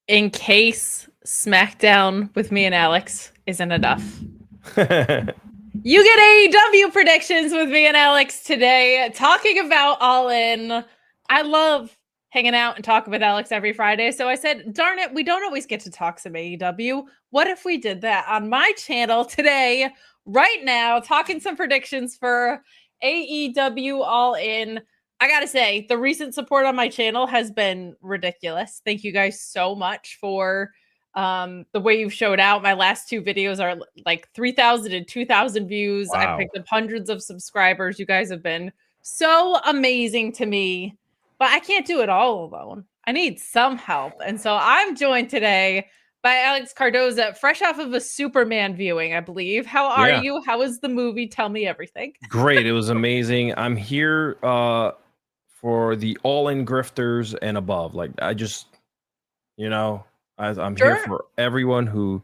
in case SmackDown with me and Alex isn't enough. You get AEW predictions with me and Alex today, talking about All In. I love hanging out and talking with Alex every Friday. So I said, darn it, we don't always get to talk some AEW. What if we did that on my channel today, right now, talking some predictions for AEW All In? I gotta say, the recent support on my channel has been ridiculous. Thank you guys so much for the way you've showed out. My last two videos are like 3,000 and 2,000 views. Wow. I picked up hundreds of subscribers. You guys have been so amazing to me, but I can't do it all alone. I need some help. And so I'm joined today by Alex Cardoza, fresh off of a Superman viewing, I believe. How are you? How was the movie? Tell me everything. Great. It was amazing. I'm here for the all-in grifters and above. Like, I just, I'm here for everyone who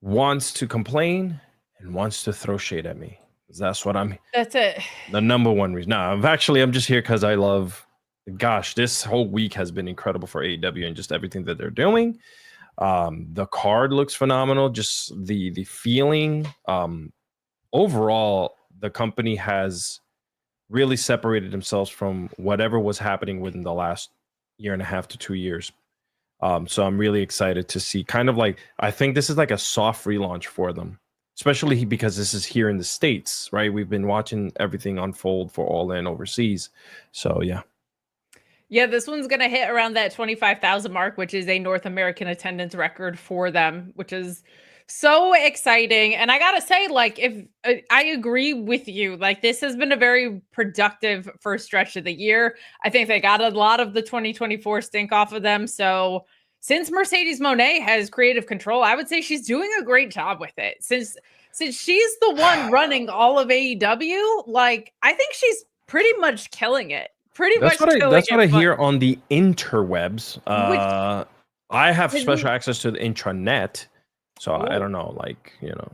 wants to complain and wants to throw shade at me. That's it. The number one reason. No, I'm just here because I love, gosh, this whole week has been incredible for AEW and just everything that they're doing. The card looks phenomenal. Just the feeling. Overall, the company has really separated themselves from whatever was happening within the last year and a half to 2 years. So I'm really excited to see I think this is like a soft relaunch for them, especially because this is here in the States, right? We've been watching everything unfold for All In overseas. So, yeah. Yeah, this one's going to hit around that 25,000 mark, which is a North American attendance record for them, which is so exciting. And I got to say, if I agree with you, this has been a very productive first stretch of the year. I think they got a lot of the 2024 stink off of them. So since Mercedes Moné has creative control, I would say she's doing a great job with it. Since she's the one running all of AEW, I think she's pretty much killing it. That's what I hear on the interwebs. I have special access to the intranet, so I don't know.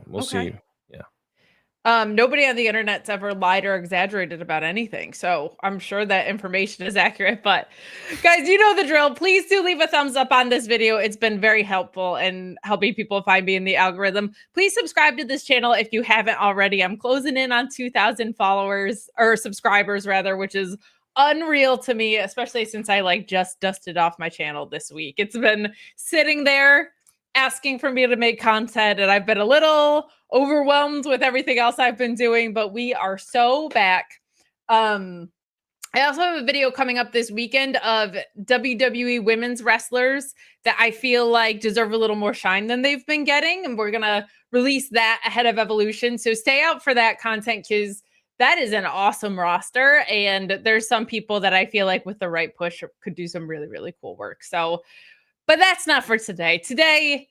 We'll see. Yeah. Nobody on the internet's ever lied or exaggerated about anything, so I'm sure that information is accurate. But guys, you know the drill. Please do leave a thumbs up on this video. It's been very helpful in helping people find me in the algorithm. Please subscribe to this channel if you haven't already. I'm closing in on 2,000 followers or subscribers rather, which is unreal to me, especially since I just dusted off my channel this week. It's been sitting there asking for me to make content, and I've been a little overwhelmed with everything else I've been doing, but we are so back. I also have a video coming up this weekend of WWE women's wrestlers that I feel like deserve a little more shine than they've been getting, and we're gonna release that ahead of Evolution, so stay out for that content because that is an awesome roster, and there's some people that I feel like with the right push could do some really, really cool work. So, but that's not for today. Today,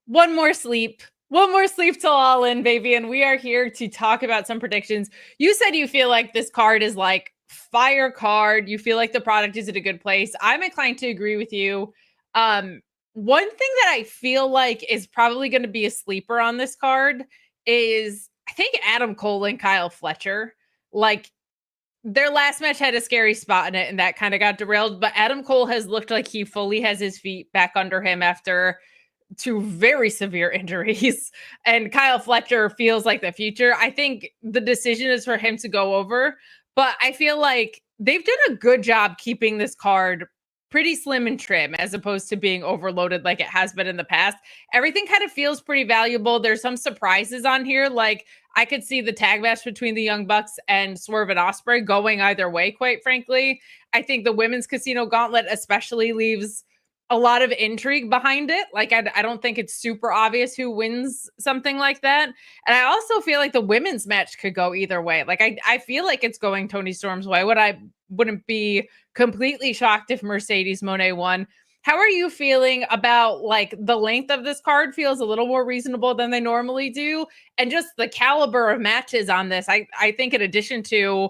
one more sleep till All In, baby, and we are here to talk about some predictions. You said you feel like this card is like fire card. You feel like the product is at a good place. I'm inclined to agree with you. One thing that I feel like is probably going to be a sleeper on this card is I think Adam Cole and Kyle Fletcher. Their last match had a scary spot in it, and that kind of got derailed. But Adam Cole has looked like he fully has his feet back under him after 2 very severe injuries. And Kyle Fletcher feels like the future. I think the decision is for him to go over, but I feel like they've done a good job keeping this card pretty slim and trim as opposed to being overloaded like it has been in the past. Everything kind of feels pretty valuable. There's some surprises on here. I could see the tag match between the Young Bucks and Swerve and Ospreay going either way, quite frankly. I think the women's casino gauntlet especially leaves a lot of intrigue behind it. I don't think it's super obvious who wins something like that. And I also feel like the women's match could go either way. I feel like it's going Toni Storm's way. Wouldn't be completely shocked if Mercedes Moné won. How are you feeling about the length of this card? Feels a little more reasonable than they normally do, and just the caliber of matches on this. I think in addition to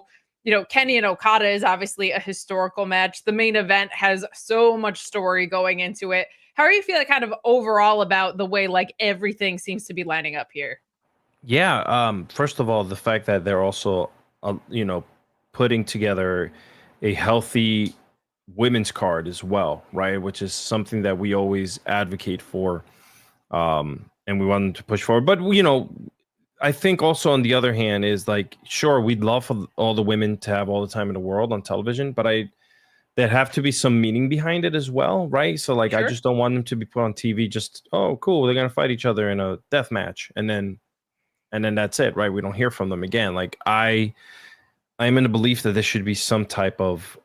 Kenny and Okada is obviously a historical match. The main event has so much story going into it. How are you feeling kind of overall about the way everything seems to be lining up here? Yeah. First of all, the fact that they're also, putting together a healthy women's card as well, right? Which is something that we always advocate for, and we want to push forward. But I think also on the other hand is like, sure, we'd love for all the women to have all the time in the world on television, but there have to be some meaning behind it as well, right? So like, I Sure. just don't want them to be put on TV just, oh, cool, they're gonna fight each other in a death match, and then that's it, right? We don't hear from them again. Like I'm in the belief that there should be some type of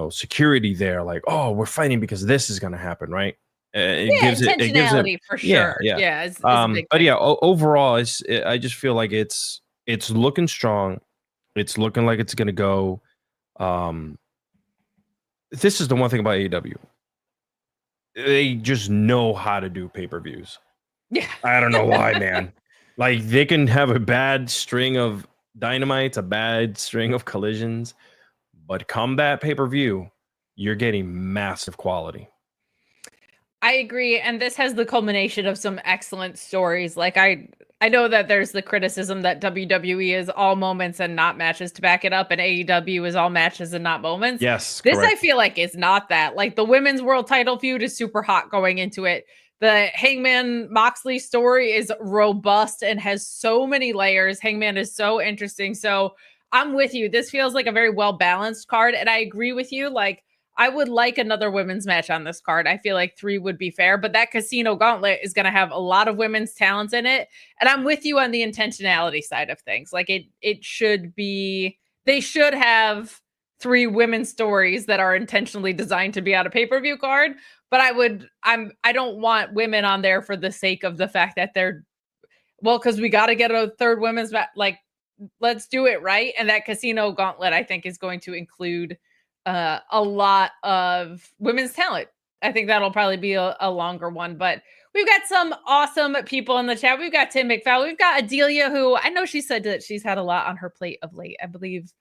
security there, like, oh, we're fighting because this is gonna happen, right? Yeah, intentionality for sure. Yeah. Yeah, is a big But thing. yeah, overall, I just feel like it's looking strong. It's looking like it's gonna go. This is the one thing about AEW. They just know how to do pay-per-views. Yeah. I don't know why, man. Like, they can have a bad string of dynamites, a bad string of collisions, but combat pay-per-view, you're getting massive quality. I agree, and this has the culmination of some excellent stories. Like I know that there's the criticism that WWE is all moments and not matches to back it up, and AEW is all matches and not moments. Yes, This correct. I feel like is not that. Like the women's world title feud is super hot going into it. The Hangman Moxley story is robust and has so many layers. Hangman is so interesting. So I'm with you. This feels like a very well balanced card, and I agree with you. Like I would like another women's match on this card. I feel like 3 would be fair, but that Casino Gauntlet is going to have a lot of women's talents in it. And I'm with you on the intentionality side of things. Like it should be, they should have 3 women's stories that are intentionally designed to be on a pay-per-view card. But I don't want women on there for the sake of the fact that they're, well, because we got to get a third women's match. Like, let's do it right. And that Casino Gauntlet, I think, is going to include a lot of women's talent. I think that'll probably be a longer one, but we've got some awesome people in the chat. We've got Tim McFall. We've got Adelia, who I know she said that she's had a lot on her plate of late, I believe,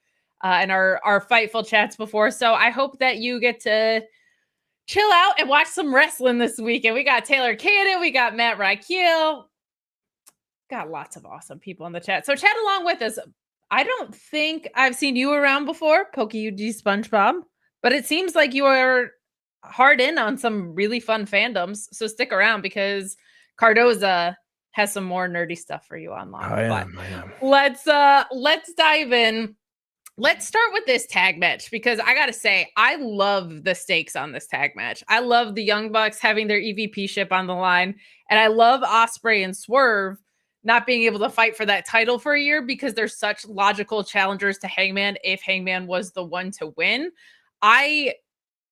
in our Fightful chats before. So I hope that you get to chill out and watch some wrestling this weekend. We got Taylor Cannon. We got Matt Rakiel. Got lots of awesome people in the chat. So chat along with us. I don't think I've seen you around before, PokeUG SpongeBob, but it seems like you are hard in on some really fun fandoms. So stick around because Cardoza has some more nerdy stuff for you online. I am. Let's dive in. Let's start with this tag match because I gotta say, I love the stakes on this tag match. I love the Young Bucks having their EVP ship on the line, and I love Ospreay and Swerve not being able to fight for that title for a year because they're such logical challengers to Hangman if Hangman was the one to win. I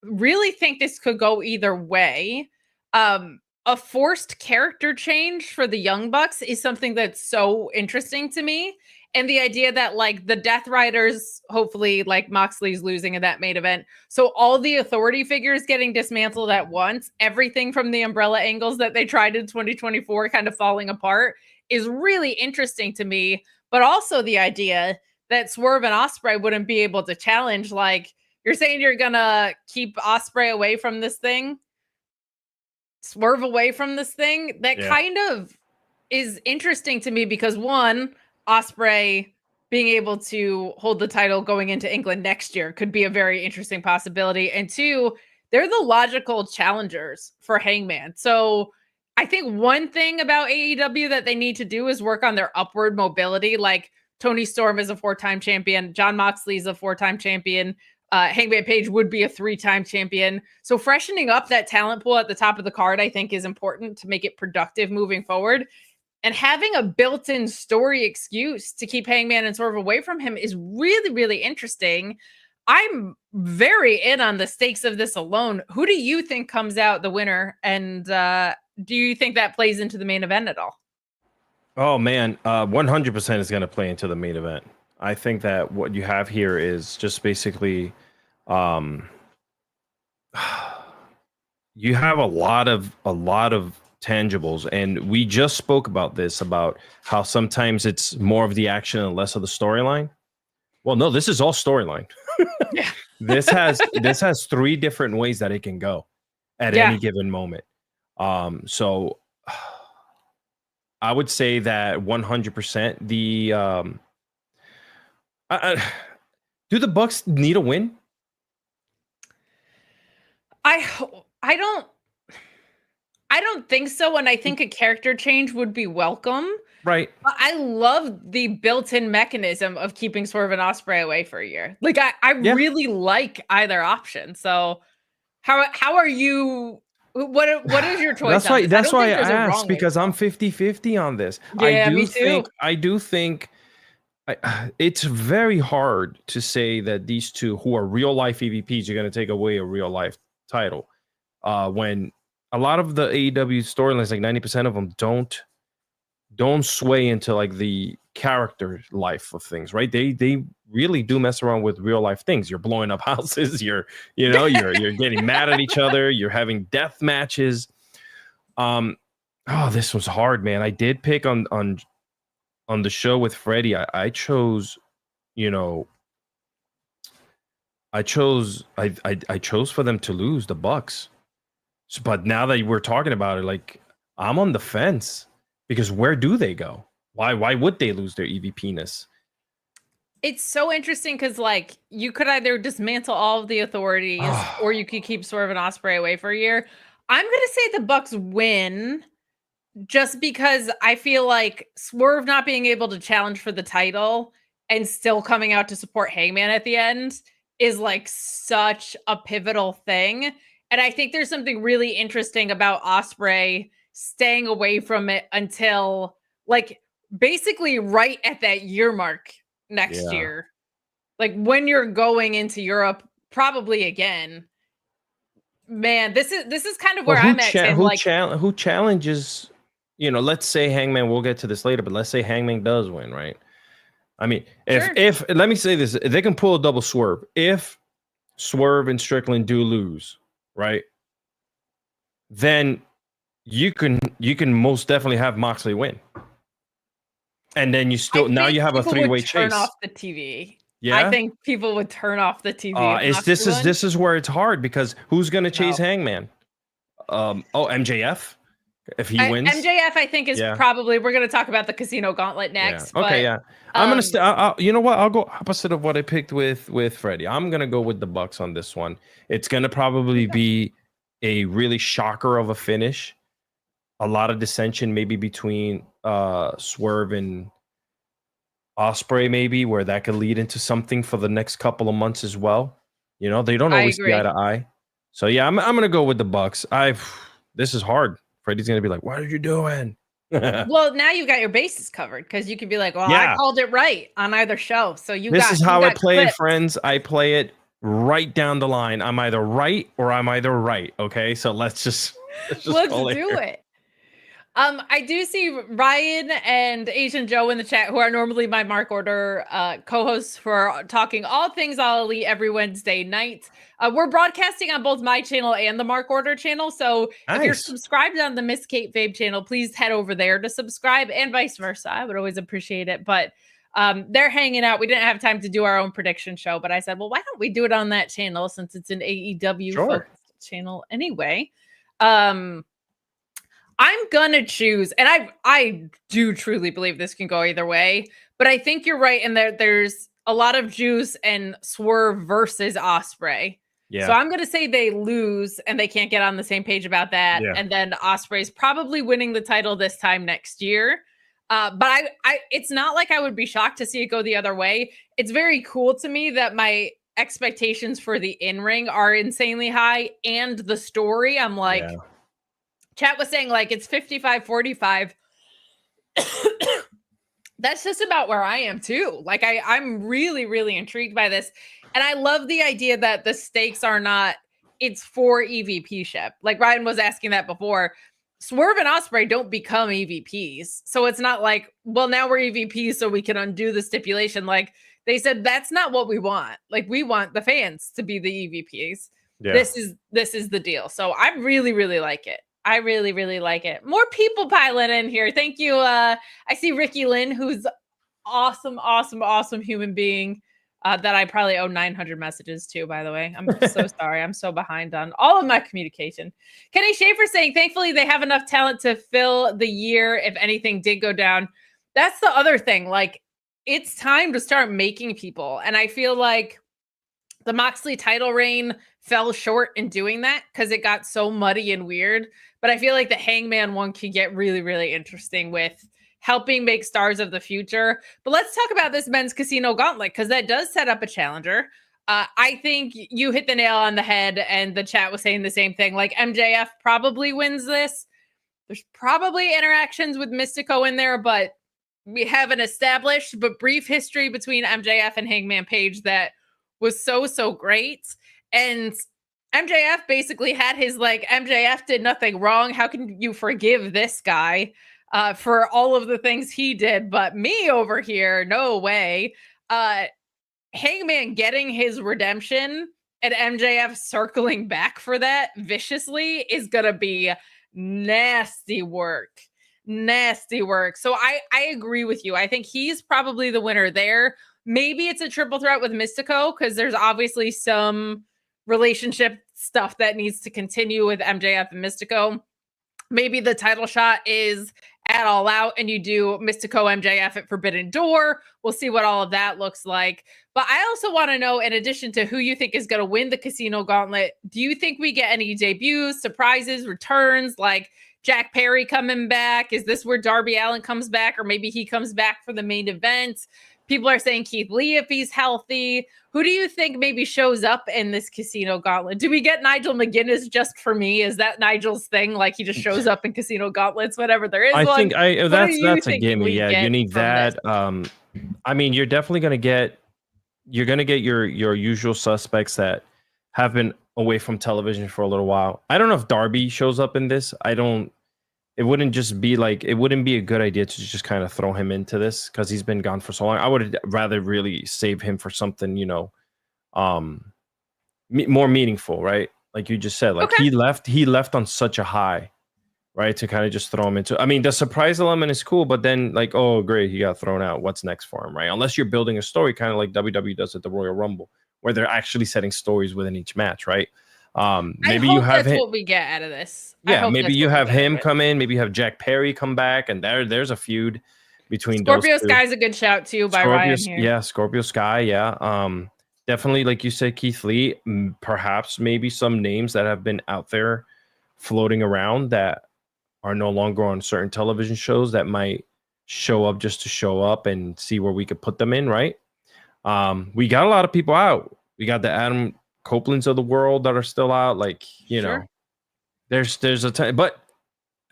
really think this could go either way. A forced character change for the Young Bucks is something that's so interesting to me. And the idea that like the Death Riders, hopefully like Moxley's losing in that main event. So all the authority figures getting dismantled at once, everything from the umbrella angles that they tried in 2024 kind of falling apart is really interesting to me. But also the idea that Swerve and Ospreay wouldn't be able to challenge. Like you're saying you're going to keep Ospreay away from this thing, Swerve away from this thing. That kind of is interesting to me because one, Ospreay being able to hold the title going into England next year could be a very interesting possibility. And two, they're the logical challengers for Hangman. So I think one thing about AEW that they need to do is work on their upward mobility. Like Toni Storm is a 4-time champion. Jon Moxley is a 4-time champion. Hangman Page would be a 3-time champion. So freshening up that talent pool at the top of the card, I think, is important to make it productive moving forward. And having a built-in story excuse to keep Hangman and Swerve away from him is really, really interesting. I'm very in on the stakes of this alone. Who do you think comes out the winner? And do you think that plays into the main event at all? Oh, man. 100% is going to play into the main event. I think that what you have here is just basically you have a lot of tangibles, and we just spoke about this, about how sometimes it's more of the action and less of the storyline. Well, no, this is all storyline. Yeah. This has 3 different ways that it can go at any given moment. So I would say that 100% do the Bucks need a win? I don't think so, and I think a character change would be welcome. Right. But I love the built-in mechanism of keeping Swerve and Ospreay away for a year. Like I really like either option. So how are you? What is your choice on this? That's why I there's a asked, wrong way to because I'm go. 50-50 on this. Yeah, me too. I do think it's very hard to say that these two who are real life EVPs are going to take away a real life title. When a lot of the AEW storylines, like 90% of them don't sway into like the character life of things, right? They really do mess around with real life things. You're blowing up houses, you're getting mad at each other, you're having death matches. This was hard, man. I did pick on the show with Freddie. I chose, I chose for them to lose, the Bucks. But now that we're talking about it, like, I'm on the fence, because where do they go? Why would they lose their EVP-ness? It's so interesting because, like, you could either dismantle all of the authorities or you could keep Swerve and Ospreay away for a year. I'm gonna say the Bucks win, just because I feel like Swerve not being able to challenge for the title and still coming out to support Hangman at the end is like such a pivotal thing. And I think there's something really interesting about Ospreay staying away from it until, like, basically right at that year mark next year. Like, when you're going into Europe, probably again. Man, this is kind of where I'm at. Who challenges? Let's say Hangman. We'll get to this later, but let's say Hangman does win, right? I mean, if let me say this, if they can pull a double swerve, if Swerve and Strickland do lose, right, then you can most definitely have Moxley win, and then you still you have a three-way chase. Turn off the TV. Yeah, I think people would turn off the TV. This is where it's hard, because who's going to chase Hangman? MJF. If he wins, MJF, I think, is probably. We're going to talk about the Casino Gauntlet next. Yeah. Okay, but, I'm gonna stay. You know what? I'll go opposite of what I picked with Freddie. I'm gonna go with the Bucks on this one. It's gonna probably be a really shocker of a finish. A lot of dissension, maybe between Swerve and Ospreay, maybe, where that could lead into something for the next couple of months as well. They don't always see eye to eye. So yeah, I'm gonna go with the Bucks. This is hard. Freddie's gonna be like, "What are you doing?" Well, now you got your bases covered, because you could be like, "Well, I called it right on either show." So this is how I play it, friends. I play it right down the line. I'm either right or I'm either right. Okay, so let's just do it. I do see Ryan and Asian Joe in the chat, who are normally my Mark Order co-hosts for talking all things All Elite every Wednesday night. We're broadcasting on both my channel and the Mark Order channel. So if you're subscribed on the Miss Kate Fabe channel, please head over there to subscribe, and vice versa. I would always appreciate it. But they're hanging out. We didn't have time to do our own prediction show, but I said, well, why don't we do it on that channel, since it's an AEW focused channel anyway. I'm gonna choose, and I do truly believe this can go either way, but I think you're right in that there's a lot of juice and Swerve versus Ospreay. Yeah. So I'm gonna say they lose and they can't get on the same page about that. Yeah. And then Ospreay's probably winning the title this time next year. But I it's not like I would be shocked to see it go the other way. It's very cool to me that my expectations for the in-ring are insanely high, and the story, I'm like, chat was saying, like, it's 55-45. That's just about where I am too. Like, I'm really, really intrigued by this. And I love the idea that the stakes are not, it's for EVP-ship. Like Ryan was asking that before. Swerve and Ospreay don't become EVPs. So it's not like, well, now we're EVPs so we can undo the stipulation. Like, they said, that's not what we want. Like, we want the fans to be the EVPs. Yeah. This is the deal. So I really, really like it. I really, really like it. More people piling in here. Thank you. I see Ricky Lynn, who's awesome, awesome, awesome human being that I probably owe 900 messages to, by the way. I'm so sorry. I'm so behind on all of my communication. Kenny Schaefer saying, thankfully, they have enough talent to fill the year if anything did go down. That's the other thing. Like, it's time to start making people. And I feel like The Moxley title reign fell short in doing that because it got so muddy and weird. But I feel like the Hangman one could get really, really interesting with helping make stars of the future. But let's talk about this men's casino gauntlet because that does set up a challenger. I think you hit the nail on the head, and the chat was saying the same thing. Like MJF probably wins this. There's probably interactions with Mystico in there, but we have an established but brief history between MJF and Hangman Page that was so great. And MJF basically had his like, MJF did nothing wrong. How can you forgive this guy for all of the things he did? But me over here, no way. Hangman getting his redemption and MJF circling back for that viciously is going to be nasty work. Nasty work. So I agree with you. I think he's probably the winner there. Maybe it's a triple threat with Mystico because there's obviously some relationship stuff that needs to continue with MJF and Mystico. Maybe the title shot is at All Out and you do Mystico MJF at Forbidden Door. We'll see what all of that looks like. But I also want to know, in addition to who you think is going to win the Casino Gauntlet, do you think we get any debuts, surprises, returns, like Jack Perry coming back? Is this where Darby Allin comes back, or maybe he comes back for the main event? People are saying Keith Lee if he's healthy. Who do you think maybe shows up in this Casino Gauntlet? Do we get Nigel McGuinness just for me? Is that Nigel's thing? Like he just shows up in Casino Gauntlets whenever there is one? I think that's a gimme. Yeah, you need that. I mean, you're definitely going to get your usual suspects that have been away from television for a little while. I don't know if Darby shows up in this. It wouldn't be a good idea to just kind of throw him into this because he's been gone for so long. I would rather really save him for something, more meaningful, right? Like you just said, like he left on such a high, right? To kind of just throw him into. I mean, the surprise element is cool, but then like, oh great, he got thrown out. What's next for him, right? Unless you're building a story, kind of like WWE does at the Royal Rumble, where they're actually setting stories within each match, right? Maybe you have that's what we get out of this. Yeah, maybe you have him come in, maybe you have Jack Perry come back, and there's a feud between Scorpio those two. Sky's a good shout too by Ryan here. Yeah, Scorpio Sky, yeah. Definitely, like you said, Keith Lee, perhaps maybe some names that have been out there floating around that are no longer on certain television shows that might show up just to show up and see where we could put them in, right? We got a lot of people out. We got the Adam Copelands of the world that are still out, like know, there's a ton, but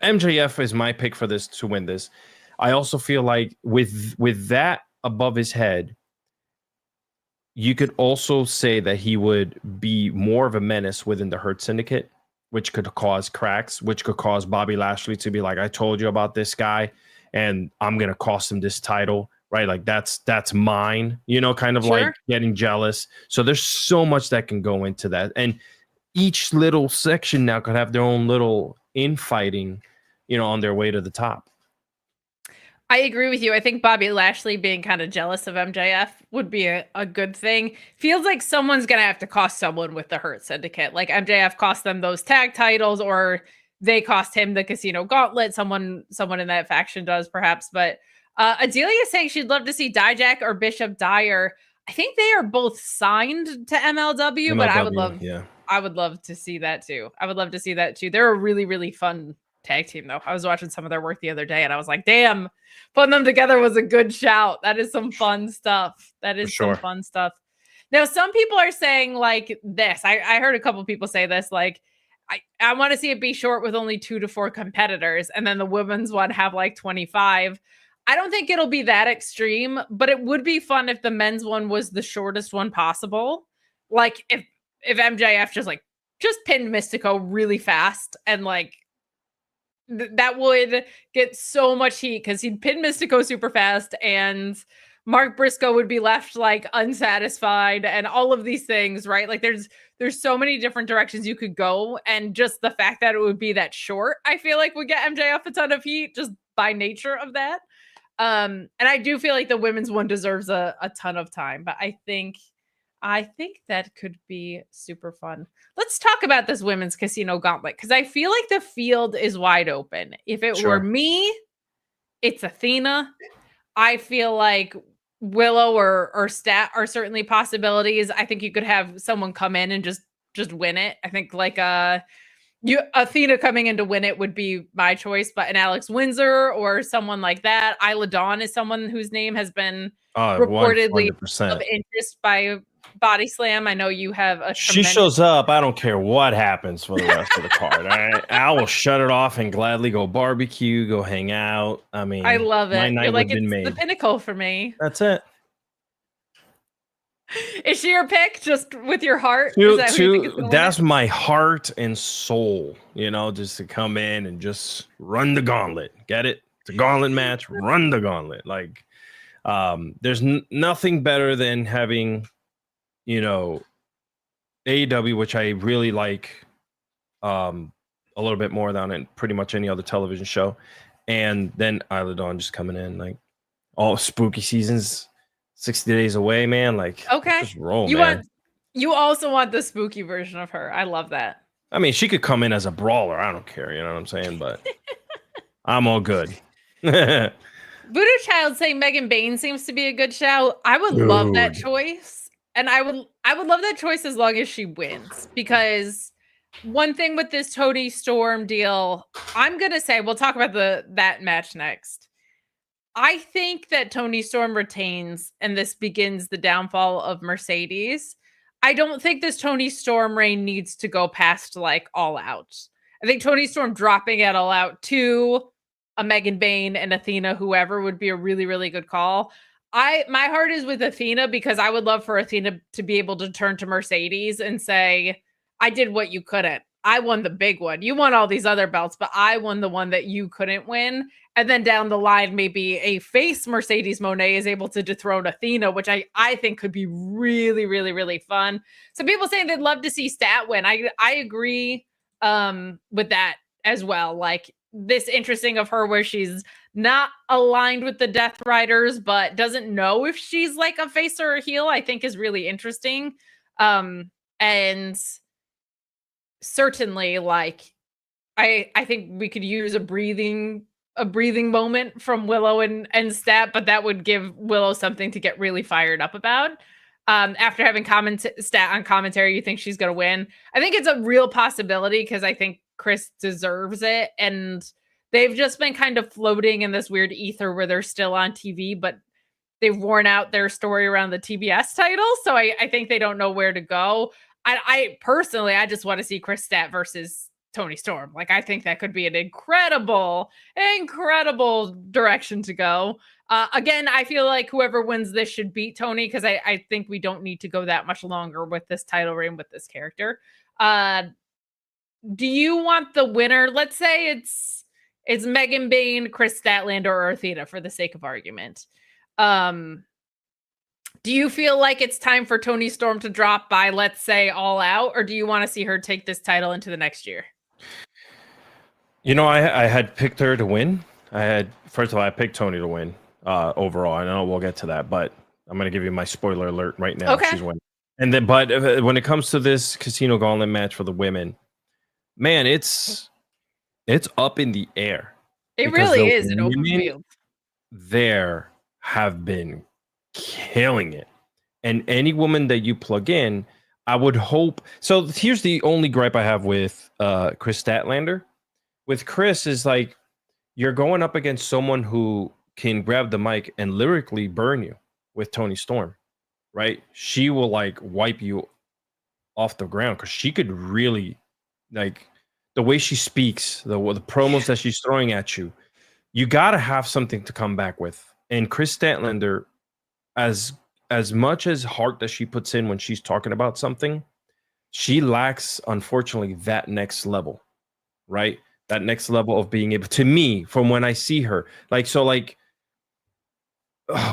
MJF is my pick for this to win this. I also feel like with that above his head, you could also say that he would be more of a menace within the Hurt Syndicate, which could cause cracks, which could cause Bobby Lashley to be like, I told you about this guy and I'm gonna cost him this title. Right, like that's mine, kind of like getting jealous. So there's so much that can go into that, and each little section now could have their own little infighting, on their way to the top. I agree with you. I think Bobby Lashley being kind of jealous of MJF would be a good thing. Feels like someone's gonna have to cost someone with the Hurt Syndicate. Like MJF cost them those tag titles, or they cost him the Casino Gauntlet. Someone in that faction does perhaps, but. Adelia is saying she'd love to see Dijak or Bishop Dyer. I think they are both signed to MLW, but I would love to see that too. They're a really, really fun tag team though. I was watching some of their work the other day and I was like, damn, putting them together was a good shout. That is some fun stuff. Some fun stuff. Now, some people are saying like this. I heard a couple people say this, like, I want to see it be short with only 2 to 4 competitors, and then the women's one have like 25. I don't think it'll be that extreme, but it would be fun if the men's one was the shortest one possible. Like if MJF just pinned Mystico really fast, and like that would get so much heat because he'd pin Mystico super fast and Mark Briscoe would be left like unsatisfied and all of these things, right? Like there's so many different directions you could go, and just the fact that it would be that short, I feel like would get MJF a ton of heat just by nature of that. And I do feel like the women's one deserves a ton of time, but I think that could be super fun. Let's talk about this women's Casino Gauntlet, because I feel like the field is wide open. If it were me, it's Athena. I feel like Willow or Stat are certainly possibilities. I think you could have someone come in and just win it. I think like Athena coming in to win it would be my choice, but an Alex Windsor or someone like that. Isla Dawn is someone whose name has been reportedly 100%. of interest by Body Slam. I know you have a She shows up. I don't care what happens for the rest of the card. All right, I will shut it off and gladly go barbecue, go hang out. I mean, I love it. My night You're like, would have been it's made. the pinnacle for me. That's it. Is she your pick? Just with your heart? That's my heart and soul. You know, just to come in and just run the gauntlet. Get it? It's a gauntlet match. Run the gauntlet. Like, there's nothing better than having, you know, AEW, which I really like, a little bit more than pretty much any other television show, and then Isla Dawn just coming in like all spooky seasons. 60 days away, man. Like, okay, just roll, man. You also want the spooky version of her. I love that. I mean, she could come in as a brawler. I don't care. You know what I'm saying? But I'm all good. Voodoo Child saying Megan Bain seems to be a good shout. I would love that choice, and I would love that choice as long as she wins. Because one thing with this Toni Storm deal, I'm gonna say we'll talk about that match next. I think that Toni Storm retains, and this begins the downfall of Mercedes. I don't think this Toni Storm reign needs to go past like All Out. I think Toni Storm dropping at All Out to a Megan Bain and Athena, whoever, would be a really, really good call. My heart is with Athena because I would love for Athena to be able to turn to Mercedes and say, I did what you couldn't. I won the big one. You won all these other belts, but I won the one that you couldn't win. And then down the line, maybe a face Mercedes Moné is able to dethrone Athena, which I think could be really, really, really fun. Some people saying they'd love to see Stat win. I agree with that as well. Like, this interesting of her where she's not aligned with the Death Riders, but doesn't know if she's like a face or a heel, I think is really interesting. And certainly, like, I think we could use a breathing moment from Willow and Stat, but that would give Willow something to get really fired up about. After having Stat on commentary, you think she's going to win? I think it's a real possibility because I think Chris deserves it. And they've just been kind of floating in this weird ether where they're still on TV, but they've worn out their story around the TBS title. So I think they don't know where to go. I personally, I just want to see Chris Stat versus Toni Storm. Like, I think that could be an incredible direction to go. Again, I feel like whoever wins this should beat Toni because I think we don't need to go that much longer with this title reign with this character. Do you want the winner? Let's say it's Megan Bain, Chris Statlander, or Athena for the sake of argument. Do you feel like it's time for Toni Storm to drop by, let's say, All Out, or do you want to see her take this title into the next year? You know, I had picked her to win. First of all, I picked Toni to win overall. I know we'll get to that, but I'm going to give you my spoiler alert right now. Okay. She's winning. And then, but when it comes to this Casino Gauntlet match for the women, man, it's up in the air. It really is an open field. There have been killing it, and any woman that you plug in, I would hope. So here's the only gripe I have with Chris Statlander. With Chris is like, you're going up against someone who can grab the mic and lyrically burn you with Toni Storm, right? She will like wipe you off the ground because she could really, like, the way she speaks, the promos that she's throwing at you, you got to have something to come back with. And Chris Statlander, as much as heart that she puts in when she's talking about something, she lacks, unfortunately, that next level, right? That next level of being able, to me, from when I see her, like, so like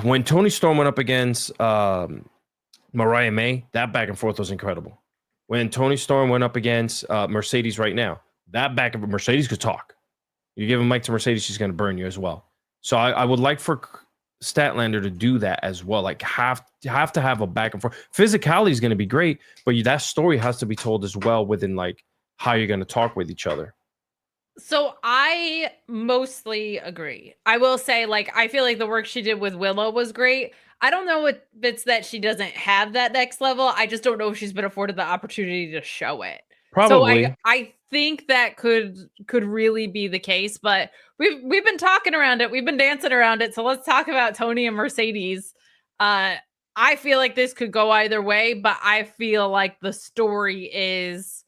when Toni Storm went up against Mariah May, that back and forth was incredible. When Toni Storm went up against Mercedes right now, that back and Mercedes could talk. You give a mic to Mercedes, she's going to burn you as well. So I would like for Statlander to do that as well. Like, have to have a back and forth. Physicality is going to be great, but that story has to be told as well within like how you're going to talk with each other. So I mostly agree. I will say, like, I feel like the work she did with Willow was great. I don't know if it's that she doesn't have that next level. I just don't know if she's been afforded the opportunity to show it. So Probably. I think that could really be the case, but we've been talking around it. We've been dancing around it. So let's talk about Toni and Mercedes. I feel like this could go either way, but I feel like the story is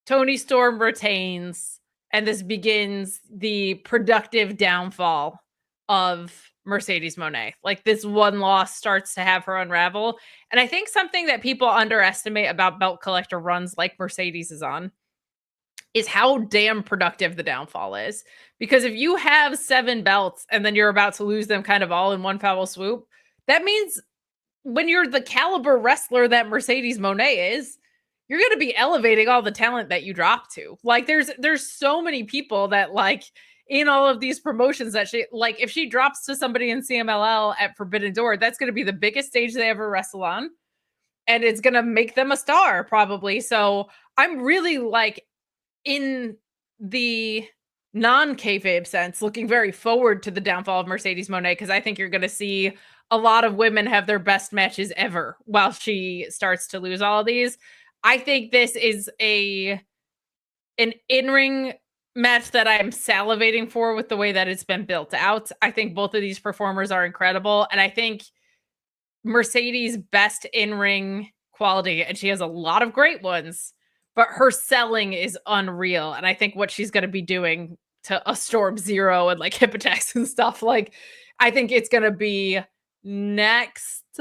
Toni Storm retains, and this begins the productive downfall of Mercedes Moné. Like this one loss starts to have her unravel. And I think something that people underestimate about belt collector runs like Mercedes is on is how damn productive the downfall is. Because if you have 7 belts and then you're about to lose them kind of all in one foul swoop, that means when you're the caliber wrestler that Mercedes Moné is, you're going to be elevating all the talent that you drop to. Like there's so many people that like in all of these promotions that she like if she drops to somebody in CMLL at Forbidden Door, that's going to be the biggest stage they ever wrestle on, and it's going to make them a star probably. So I'm really like in the non-kayfabe sense looking very forward to the downfall of Mercedes Moné, because I think you're going to see a lot of women have their best matches ever while she starts to lose all of these. I think this is an in-ring match that I'm salivating for with the way that it's been built out. I think both of these performers are incredible, and I think Mercedes' best in-ring quality, and she has a lot of great ones, but her selling is unreal. And I think what she's going to be doing to a Storm Zero and like hip attacks and stuff, like I think it's going to be next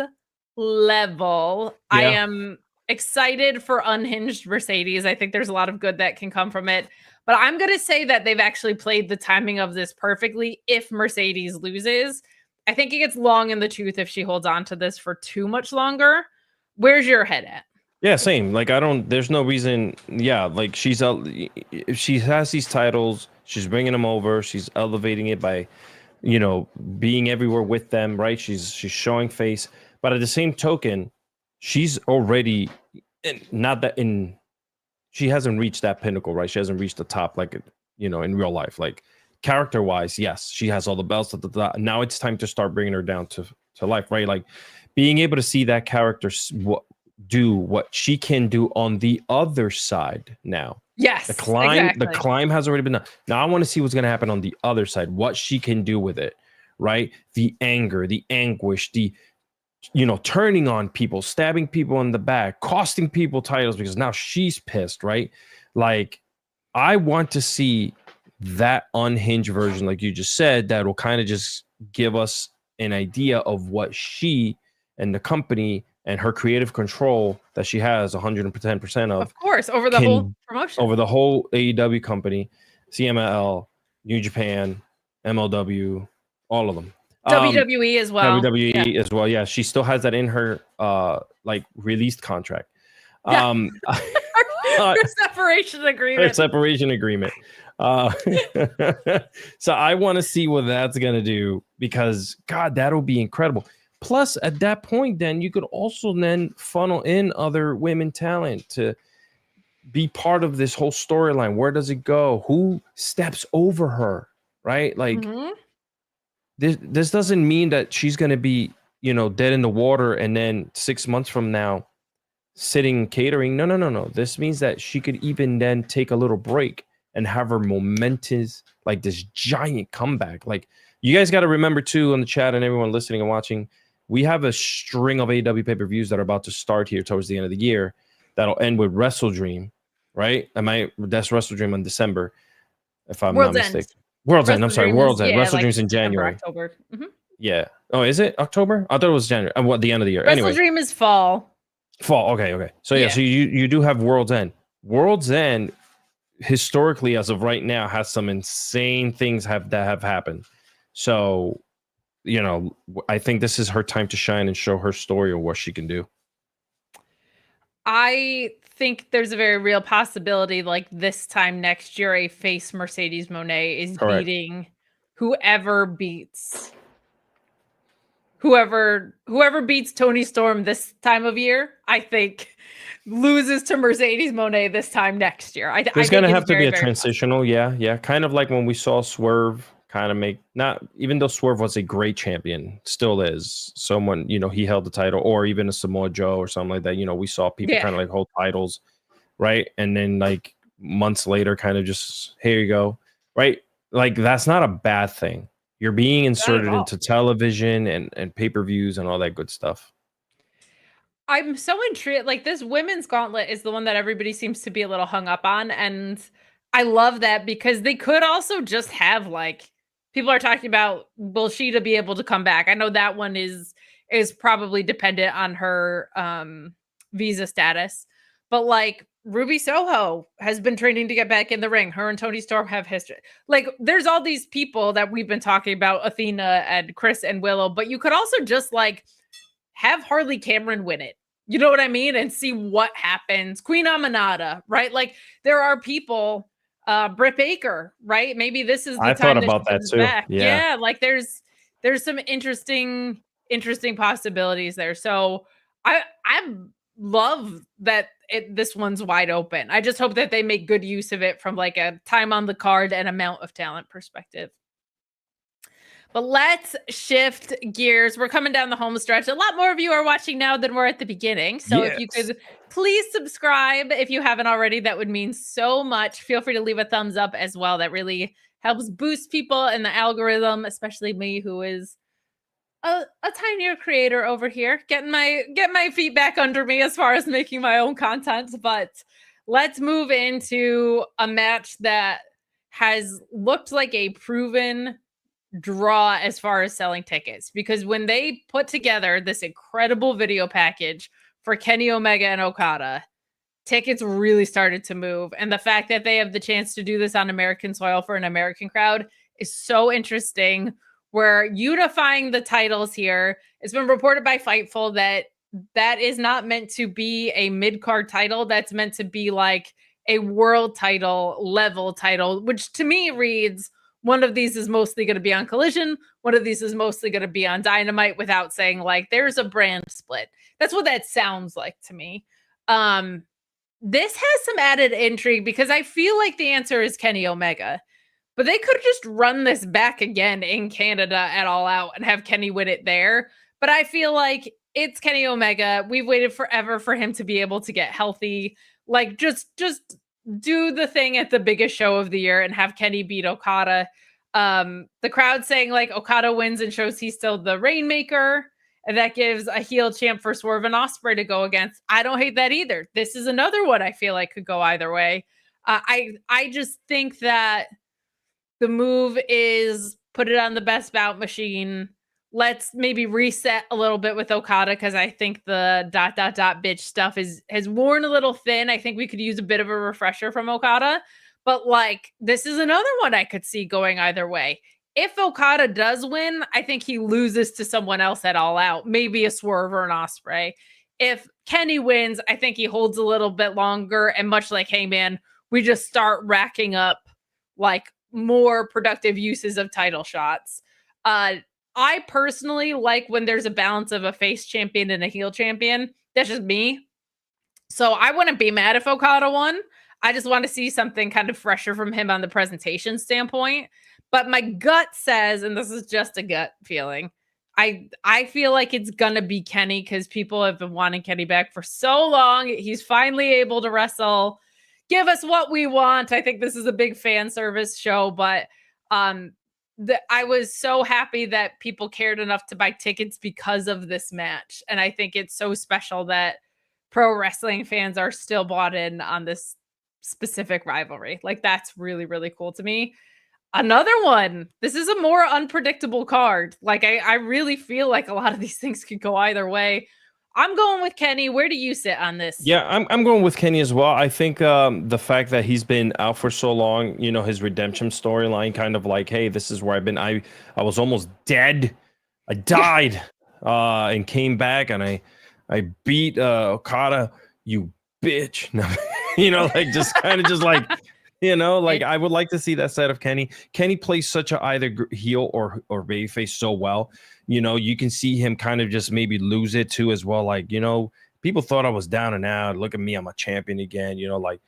level. Yeah. I am excited for Unhinged Mercedes. I think there's a lot of good that can come from it. But I'm going to say that they've actually played the timing of this perfectly if Mercedes loses. I think it gets long in the tooth if she holds on to this for too much longer. Where's your head at? Yeah, same. Like there's no reason. Yeah, like she has these titles, she's bringing them over, she's elevating it by, being everywhere with them, right? She's showing face, but at the same token, she's already she hasn't reached that pinnacle, right? She hasn't reached the top, like, in real life, like character wise. Yes, she has all the belts. Now it's time to start bringing her down to life, right? Like being able to see that character do what she can do on the other side now. Yes, the climb has already been done. Now I want to see what's going to happen on the other side, what she can do with it, right? The anger, the anguish, the turning on people, stabbing people in the back, costing people titles because now she's pissed, right? Like I want to see that unhinged version, like you just said, that will kind of just give us an idea of what she and the company and her creative control that she has 110% of course, over the whole promotion, over the whole AEW company, CMLL, New Japan, MLW, all of them. WWE as well. WWE as well. Yeah, she still has that in her released contract. Her separation agreement. Her separation agreement. So I want to see what that's gonna do, because God, that'll be incredible. Plus, at that point, then you could also then funnel in other women talent to be part of this whole storyline. Where does it go? Who steps over her? Right? Like this doesn't mean that she's going to be, dead in the water and then 6 months from now sitting catering. No. This means that she could even then take a little break and have her momentous, like this giant comeback. Like you guys got to remember too, on the chat and everyone listening and watching, we have a string of AEW pay-per-views that are about to start here towards the end of the year. That'll end with Wrestle Dream, right? That's Wrestle Dream in December, if I'm not mistaken. World's End. I'm sorry, World's End. Wrestle Dream's in January. October. Yeah. Oh, is it October? I thought it was January. What, the end of the year? Wrestle Dream is fall. Fall. Okay. So yeah. So you do have World's End. World's End, historically, as of right now, has some insane things that have happened. So, I think this is her time to shine and show her story of what she can do. I think there's a very real possibility, like this time next year, a face Mercedes Moné is beating whoever beats Toni Storm this time of year. I think loses to Mercedes Moné this time next year. There's going to have to be a transitional, yeah, kind of like when we saw Swerve kind of make, not even though Swerve was a great champion, still is someone, you know, he held the title, or even a Samoa Joe or something like that. You know, we saw people kind of like hold titles, right? And then like months later, kind of just, here you go, right? Like that's not a bad thing. You're being inserted into television and pay-per-views and all that good stuff. I'm so intrigued. Like this women's gauntlet is the one that everybody seems to be a little hung up on. And I love that because they could also just have like, people are talking about, will Sheeta be able to come back? I know that one is probably dependent on her visa status. But like Ruby Soho has been training to get back in the ring. Her and Toni Storm have history. Like there's all these people that we've been talking about, Athena and Chris and Willow, but you could also just like have Harley Cameron win it. You know what I mean? And see what happens. Queen Amanada, right? Like there are people, Britt Baker, right? Maybe this is the I time thought about that too. Back. Yeah, like there's some interesting possibilities there. So I love that this one's wide open. I just hope that they make good use of it from like a time on the card and amount of talent perspective. But let's shift gears. We're coming down the home stretch. A lot more of you are watching now than we're at the beginning. So if you could please subscribe if you haven't already, that would mean so much. Feel free to leave a thumbs up as well. That really helps boost people in the algorithm, especially me, who is a tinier creator over here, getting my feet back under me as far as making my own content. But let's move into a match that has looked like a proven draw as far as selling tickets, because when they put together this incredible video package for Kenny Omega and Okada, tickets really started to move. And the fact that they have the chance to do this on American soil for an American crowd is so interesting. We're unifying the titles here. It's been reported by Fightful that is not meant to be a mid-card title. That's meant to be like a world title level title, which to me reads, one of these is mostly going to be on Collision. One of these is mostly going to be on Dynamite, without saying like there's a brand split. That's what that sounds like to me. This has some added intrigue because I feel like the answer is Kenny Omega, but they could just run this back again in Canada at All Out and have Kenny win it there. But I feel like it's Kenny Omega. We've waited forever for him to be able to get healthy. Like just do the thing at the biggest show of the year and have Kenny beat Okada. The crowd saying like Okada wins and shows he's still the Rainmaker, and that gives a heel champ for Swerve and Ospreay to go against. I don't hate that either. This is another one I feel like could go either way. I just think that the move is put it on the best bout machine. Let's maybe reset a little bit with Okada, because I think the ... bitch stuff has worn a little thin. I think we could use a bit of a refresher from Okada. But like, this is another one I could see going either way. If Okada does win, I think he loses to someone else at All Out, maybe a Swerve or an Ospreay. If Kenny wins, I think he holds a little bit longer, and much like Hangman, we just start racking up like more productive uses of title shots. I personally like when there's a balance of a face champion and a heel champion. That's just me. So I wouldn't be mad if Okada won. I just want to see something kind of fresher from him on the presentation standpoint. But my gut says, and this is just a gut feeling, I feel like it's going to be Kenny, because people have been wanting Kenny back for so long. He's finally able to wrestle. Give us what we want. I think this is a big fan service show, but I was so happy that people cared enough to buy tickets because of this match. And I think it's so special that pro wrestling fans are still bought in on this specific rivalry. Like, that's really, really cool to me. Another one. This is a more unpredictable card. Like, I really feel like a lot of these things could go either way. I'm going with Kenny. Where do you sit on this? Yeah, I'm going with Kenny as well. I think the fact that he's been out for so long, you know, his redemption storyline, kind of like, hey, this is where I've been. I was almost dead. I died and came back, and I beat Okada, you bitch. You know, like just kind of just like, you know, like I would like to see that side of Kenny. Kenny plays such a either heel or babyface so well. You know, you can see him kind of just maybe lose it too as well. Like, you know, people thought I was down and out. Look at me, I'm a champion again. You know, like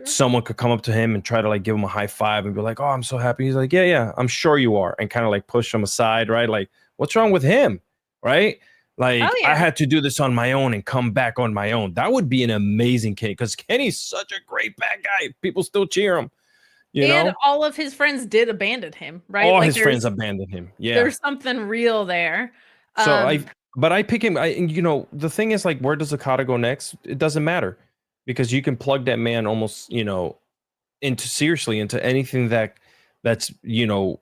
someone could come up to him and try to like give him a high five and be like, "Oh, I'm so happy." He's like, "Yeah, I'm sure you are," and kind of like push him aside, right? Like, what's wrong with him, right? Like, I had to do this on my own and come back on my own. That would be an amazing Kenny, because Kenny's such a great bad guy. People still cheer him. You know, all of his friends did abandon him, right? All his friends abandoned him. Yeah, there's something real there. So I pick him. The thing is, like, where does Okada go next? It doesn't matter, because you can plug that man almost, into anything that's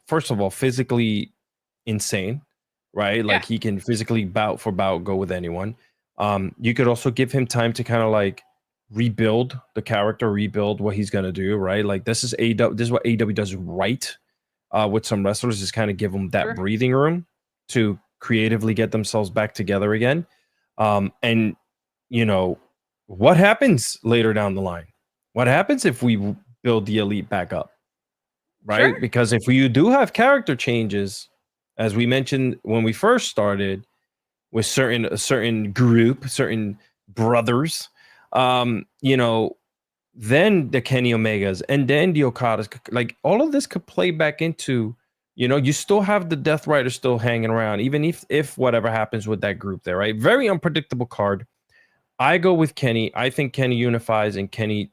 first of all physically insane, right? Like he can physically bout for bout go with anyone. You could also give him time to kind of like rebuild the character, rebuild what he's gonna do, right? Like this is AEW. This is what AEW does right with some wrestlers, is kind of give them that breathing room to creatively get themselves back together again. And what happens later down the line? What happens if we build the elite back up, right? Because if you do have character changes, as we mentioned when we first started, with a certain group, certain brothers, then the Kenny Omegas and then the Okadas, like all of this could play back into, you still have the Death Rider still hanging around, even if whatever happens with that group there, right? Very unpredictable card. I go with Kenny. I think Kenny unifies, and Kenny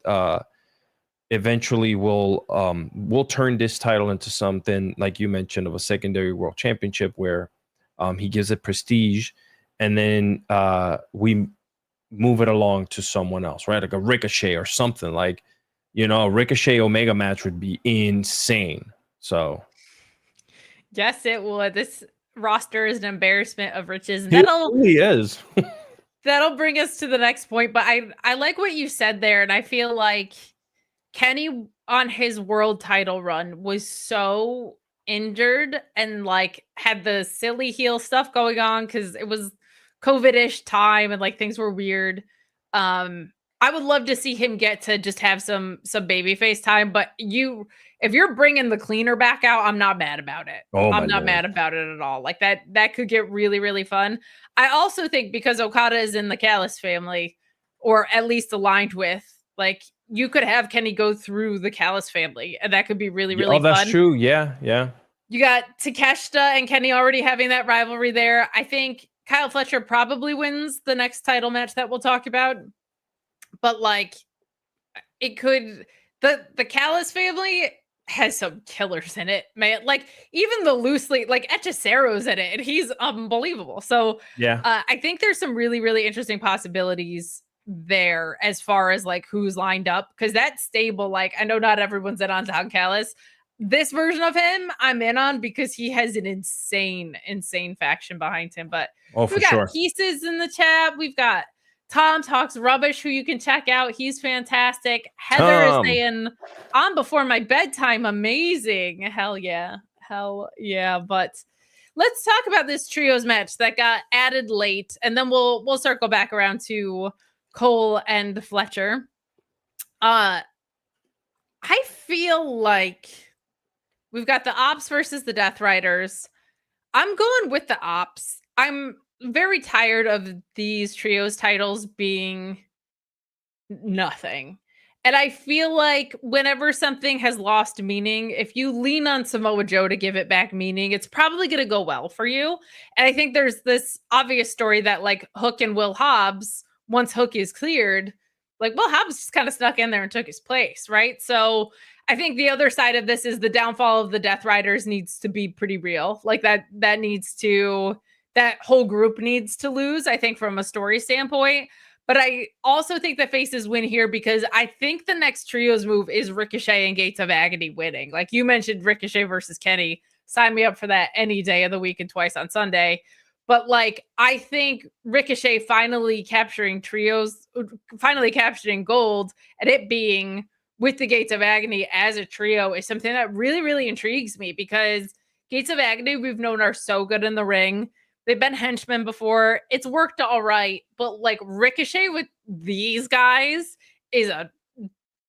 eventually will turn this title into something like you mentioned, of a secondary world championship, where he gives it prestige, and then we move it along to someone else, right? Like a Ricochet or something. Like, a Ricochet Omega match would be insane. So yes, it would. This roster is an embarrassment of riches. It really is. That'll bring us to the next point. But I like what you said there, and I feel like Kenny on his world title run was so injured and like had the silly heel stuff going on because it was COVID-ish time and like things were weird. I would love to see him get to just have some babyface time, but if you're bringing the cleaner back out, I'm not mad about it. I'm not mad about it at all. Like that could get really, really fun. I also think because Okada is in the Callis family, or at least aligned with, like, you could have Kenny go through the Callis family, and that could be really, really fun. Oh, that's true. Yeah. You got Takeshita and Kenny already having that rivalry there. I think Kyle Fletcher probably wins the next title match that we'll talk about. But like, it could, the Callis family has some killers in it, man. Like even the loosely, like Echicero's in it, and he's unbelievable. So yeah, I think there's some really, really interesting possibilities there as far as like who's lined up, because that stable, like I know not everyone's in on Don Callis. This version of him, I'm in on because he has an insane faction behind him. But we've got pieces in the chat. We've got Tom Talks Rubbish, who you can check out. He's fantastic. Heather is saying, on before my bedtime. Amazing. Hell yeah. But let's talk about this trios match that got added late, and then we'll circle back around to Cole and Fletcher. I feel like we've got the Ops versus the Death Riders. I'm going with the Ops. I'm very tired of these trios titles being nothing. And I feel like whenever something has lost meaning, if you lean on Samoa Joe to give it back meaning, it's probably going to go well for you. And I think there's this obvious story that like Hook and Will Hobbs, once Hook is cleared, like Will Hobbs just kind of snuck in there and took his place, right? So I think the other side of this is the downfall of the Death Riders needs to be pretty real. Like that whole group needs to lose, I think, from a story standpoint. But I also think the faces win here because I think the next trios move is Ricochet and Gates of Agony winning. Like you mentioned, Ricochet versus Kenny. Sign me up for that any day of the week and twice on Sunday. But like, I think Ricochet finally capturing gold, and it being with the Gates of Agony as a trio is something that really, really intrigues me, because Gates of Agony we've known are so good in the ring. They've been henchmen before. It's worked all right. But like Ricochet with these guys is a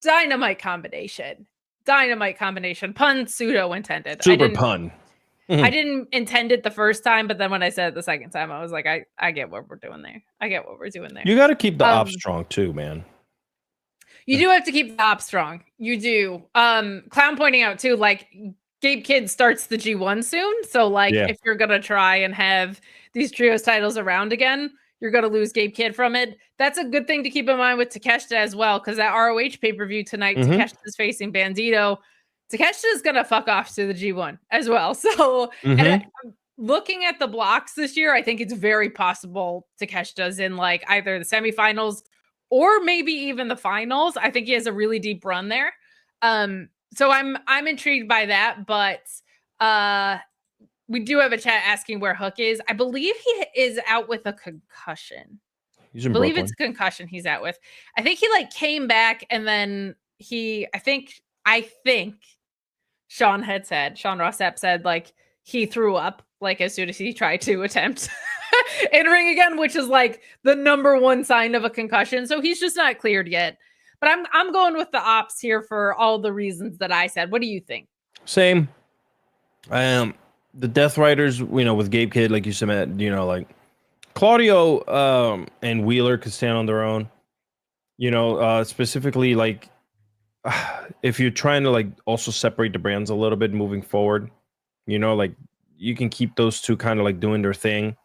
dynamite combination. Pun pseudo intended. Super pun. I didn't intend it the first time, but then when I said it the second time, I was like, I get what we're doing there. You got to keep the ops strong too, man. You do have to keep the op strong. You do. Clown pointing out too, like Gabe Kidd starts the G1 soon. So like if you're gonna try and have these trios titles around again, you're gonna lose Gabe Kidd from it. That's a good thing to keep in mind with Takeshita as well, because that ROH pay-per-view tonight, Takeshita is facing Bandito. Takeshita is gonna fuck off to the G1 as well. So and looking at the blocks this year, I think it's very possible Takeshita's in like either the semifinals or maybe even the finals. I think he has a really deep run there. So I'm intrigued by that, but we do have a chat asking where Hook is. I believe he is out with a concussion. He's in I believe Brooklyn. it's a concussion he's out with. I think he like came back and then I think Sean Ross Sapp said like he threw up like as soon as he tried to attempt in ring again, which is like the number one sign of a concussion. So he's just not cleared yet. But I'm going with the ops here for all the reasons that I said. What do you think? Same. The Death Riders, with Gabe Kidd, like you said, like Claudio and Wheeler could stand on their own. Specifically like if you're trying to like also separate the brands a little bit moving forward, like you can keep those two kind of like doing their thing.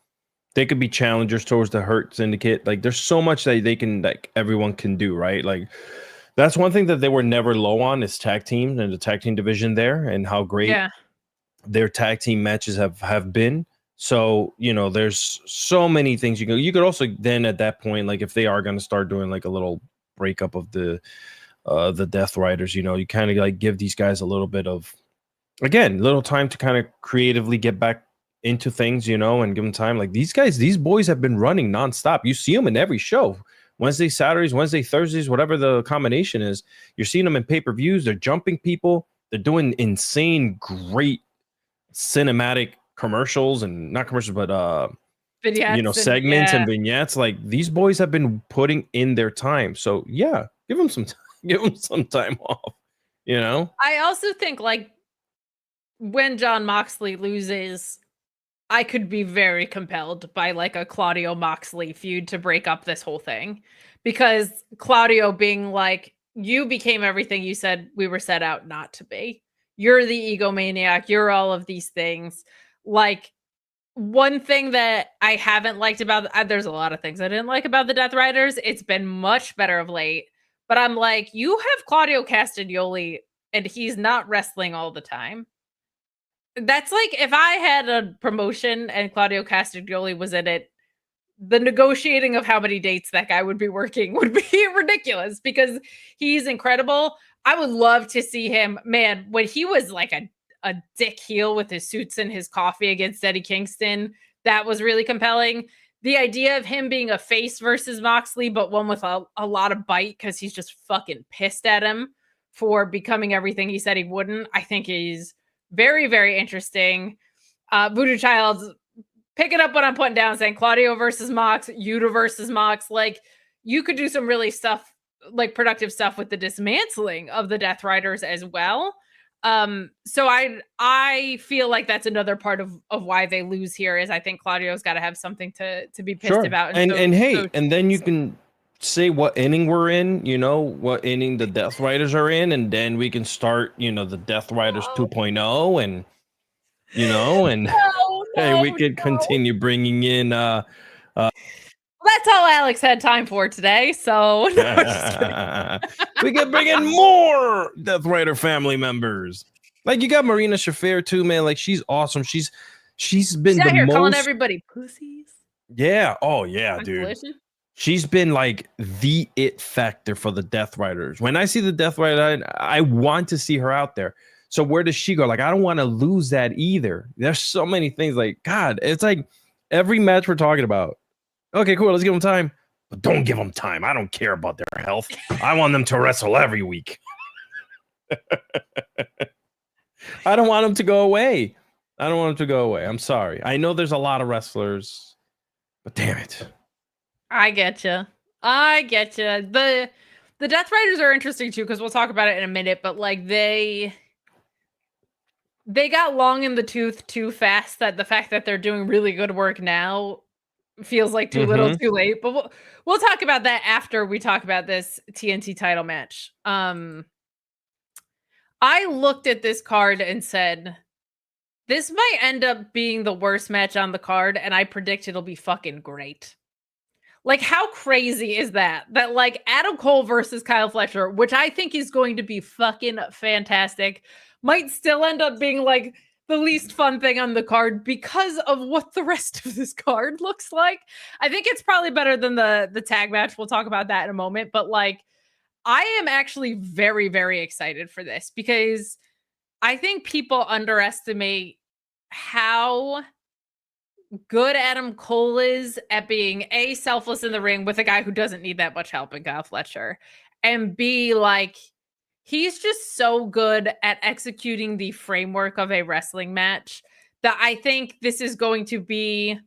They could be challengers towards the Hurt Syndicate. Like there's so much that they can, like everyone can do, right? Like that's one thing that they were never low on is tag team and the tag team division there and how great their tag team matches have been. So, there's so many things you could also then at that point, like if they are going to start doing like a little breakup of the Death Riders, you kind of like give these guys a little bit of, again, little time to kind of creatively get back into things, and give them time. Like these boys have been running nonstop. You see them in every show, Wednesday, Saturdays, Wednesday, Thursdays, whatever the combination is. You're seeing them in pay-per-views. They're jumping people. They're doing insane, great cinematic commercials and not commercials, but vignettes, segments and vignettes. Like these boys have been putting in their time. So yeah, give them some time off. I also think like when Jon Moxley loses, I could be very compelled by like a Claudio Moxley feud to break up this whole thing, because Claudio being like, you became everything you said we were set out not to be. You're the egomaniac. You're all of these things. Like one thing that I haven't liked about, there's a lot of things I didn't like about the Death Riders. It's been much better of late, but I'm like, you have Claudio Castagnoli and he's not wrestling all the time. That's like if I had a promotion and Claudio Castagnoli was in it, the negotiating of how many dates that guy would be working would be ridiculous because he's incredible. I would love to see him, man, when he was like a dick heel with his suits and his coffee against Eddie Kingston, that was really compelling. The idea of him being a face versus Moxley, but one with a lot of bite because he's just fucking pissed at him for becoming everything he said he wouldn't, I think is very, very interesting. Voodoo Child's picking up what I'm putting down, saying Claudio versus Mox, Yuta versus Mox. Like, you could do some really like productive stuff with the dismantling of the Death Riders as well. So I feel like that's another part of why they lose here is I think Claudio's got to have something to be pissed about. And then you can say what inning we're in, what inning the Death Riders are in, and then we can start, the Death Riders 2.0 and and we could continue bringing in that's all Alex had time for today. So we can bring in more Death Rider family members. Like you got Marina Shafir too, man. Like she's awesome. She's been out here calling everybody pussies. Yeah. Oh yeah, dude. Delicious. She's been like the it factor for the Death Riders. When I see the Death Rider, I want to see her out there. So where does she go? Like, I don't want to lose that either. There's so many things. Like, God, it's like every match we're talking about. Okay, cool. Let's give them time. But don't give them time. I don't care about their health. I want them to wrestle every week. I don't want them to go away. I'm sorry. I know there's a lot of wrestlers, but damn it. I get you. The Death Riders are interesting too, because we'll talk about it in a minute, but like they got long in the tooth too fast that the fact that they're doing really good work now feels like too little, too late. But we'll talk about that after we talk about this TNT title match. I looked at this card and said, this might end up being the worst match on the card, and I predict it'll be fucking great. Like, how crazy is that? That, like, Adam Cole versus Kyle Fletcher, which I think is going to be fucking fantastic, might still end up being, like, the least fun thing on the card because of what the rest of this card looks like. I think it's probably better than the tag match. We'll talk about that in a moment. But, like, I am actually very, very excited for this because I think people underestimate how good Adam Cole is at being A, selfless in the ring with a guy who doesn't need that much help in Kyle Fletcher, and B, like, he's just so good at executing the framework of a wrestling match that I think this is going to be,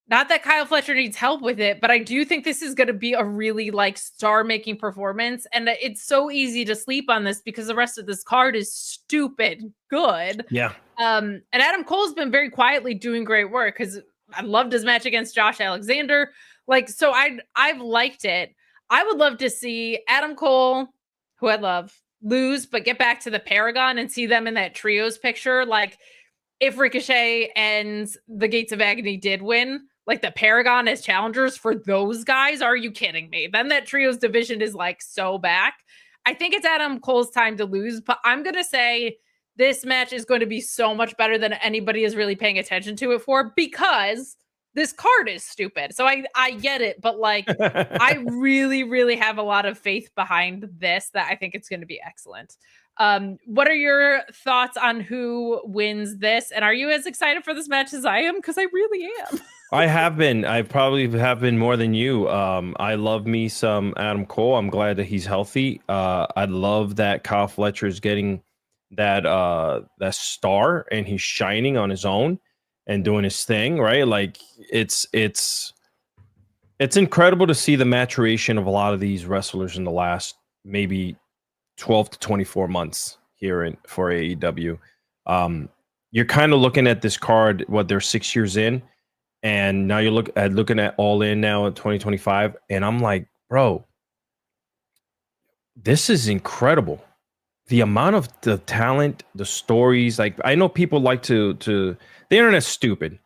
not that Kyle Fletcher needs help with it, but I do think this is going to be a really, like, star-making performance, and it's so easy to sleep on this because the rest of this card is stupid good. Yeah. And Adam Cole's been very quietly doing great work because I loved his match against Josh Alexander. Like, so I've liked it. I would love to see Adam Cole, who I love, lose, but get back to the Paragon and see them in that trios picture. Like, if Ricochet and the Gates of Agony did win, like, the Paragon as challengers for those guys, are you kidding me? Then that trios division is, like, so back. I think it's Adam Cole's time to lose, but I'm going to say this match is going to be so much better than anybody is really paying attention to it for because this card is stupid. So I get it, but, like, I really, really have a lot of faith behind this that I think it's going to be excellent. What are your thoughts on who wins this? And are you as excited for this match as I am? Because I really am. I have been. I probably have been more than you. I love me some Adam Cole. I'm glad that he's healthy. I love that Kyle Fletcher is getting that star and he's shining on his own and doing his thing, right? Like, it's incredible to see the maturation of a lot of these wrestlers in the last maybe 12 to 24 months here for AEW. You're kind of looking at this card, what, they're 6 years in, and now you're looking at All In now in 2025, and I'm like, bro, this is incredible. The amount of the talent, the stories, like, I know people like to the internet's stupid.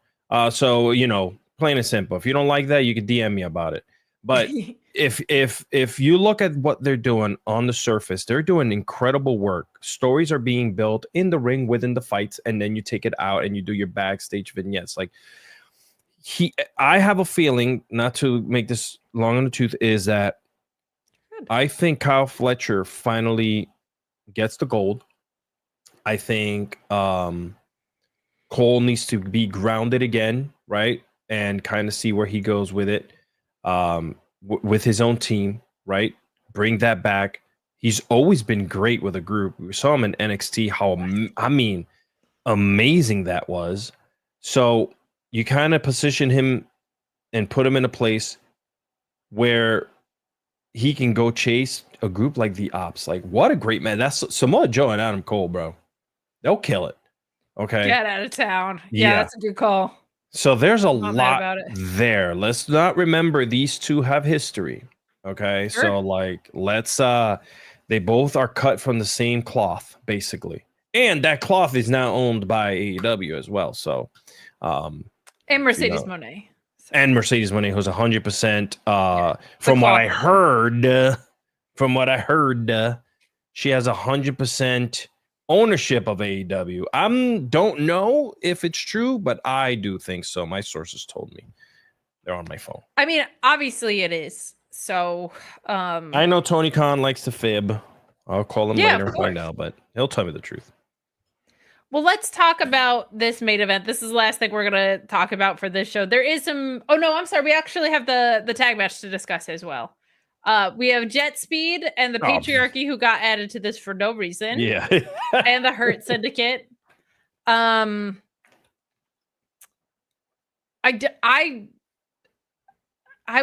So, you know, plain and simple. If you don't like that, you can DM me about it. But if you look at what they're doing on the surface, they're doing incredible work. Stories are being built in the ring within the fights, and then you take it out and you do your backstage vignettes. Like, I have a feeling, not to make this long on the tooth, is that I think Kyle Fletcher finally gets the gold. I think Cole needs to be grounded again, right? And kind of see where he goes with it, with his own team, right? Bring that back. He's always been great with a group. We saw him in NXT, how, I mean, amazing that was. So you kind of position him and put him in a place where he can go chase a group like the Ops. Like, what a great man. That's Samoa Joe and Adam Cole, bro. They'll kill it. Okay. Get out of town. Yeah, that's a good call. So there's a lot there. Let's not remember these two have history. Okay. Sure. So, like, let's they both are cut from the same cloth, basically. And that cloth is now owned by AEW as well. So and Mercedes Moné. And Mercedes Moné, who's 100%. From what I heard, she has 100% ownership of AEW. Don't know if it's true, but I do think so. My sources told me. They're on my phone. I mean, obviously it is. So I know Tony Khan likes to fib. I'll call him later and find out, but he'll tell me the truth. Well, let's talk about this main event. This is the last thing we're going to talk about for this show. There is some... Oh, no, I'm sorry. We actually have the tag match to discuss as well. We have JetSpeed and the Patriarchy who got added to this for no reason. Yeah. And the Hurt Syndicate. I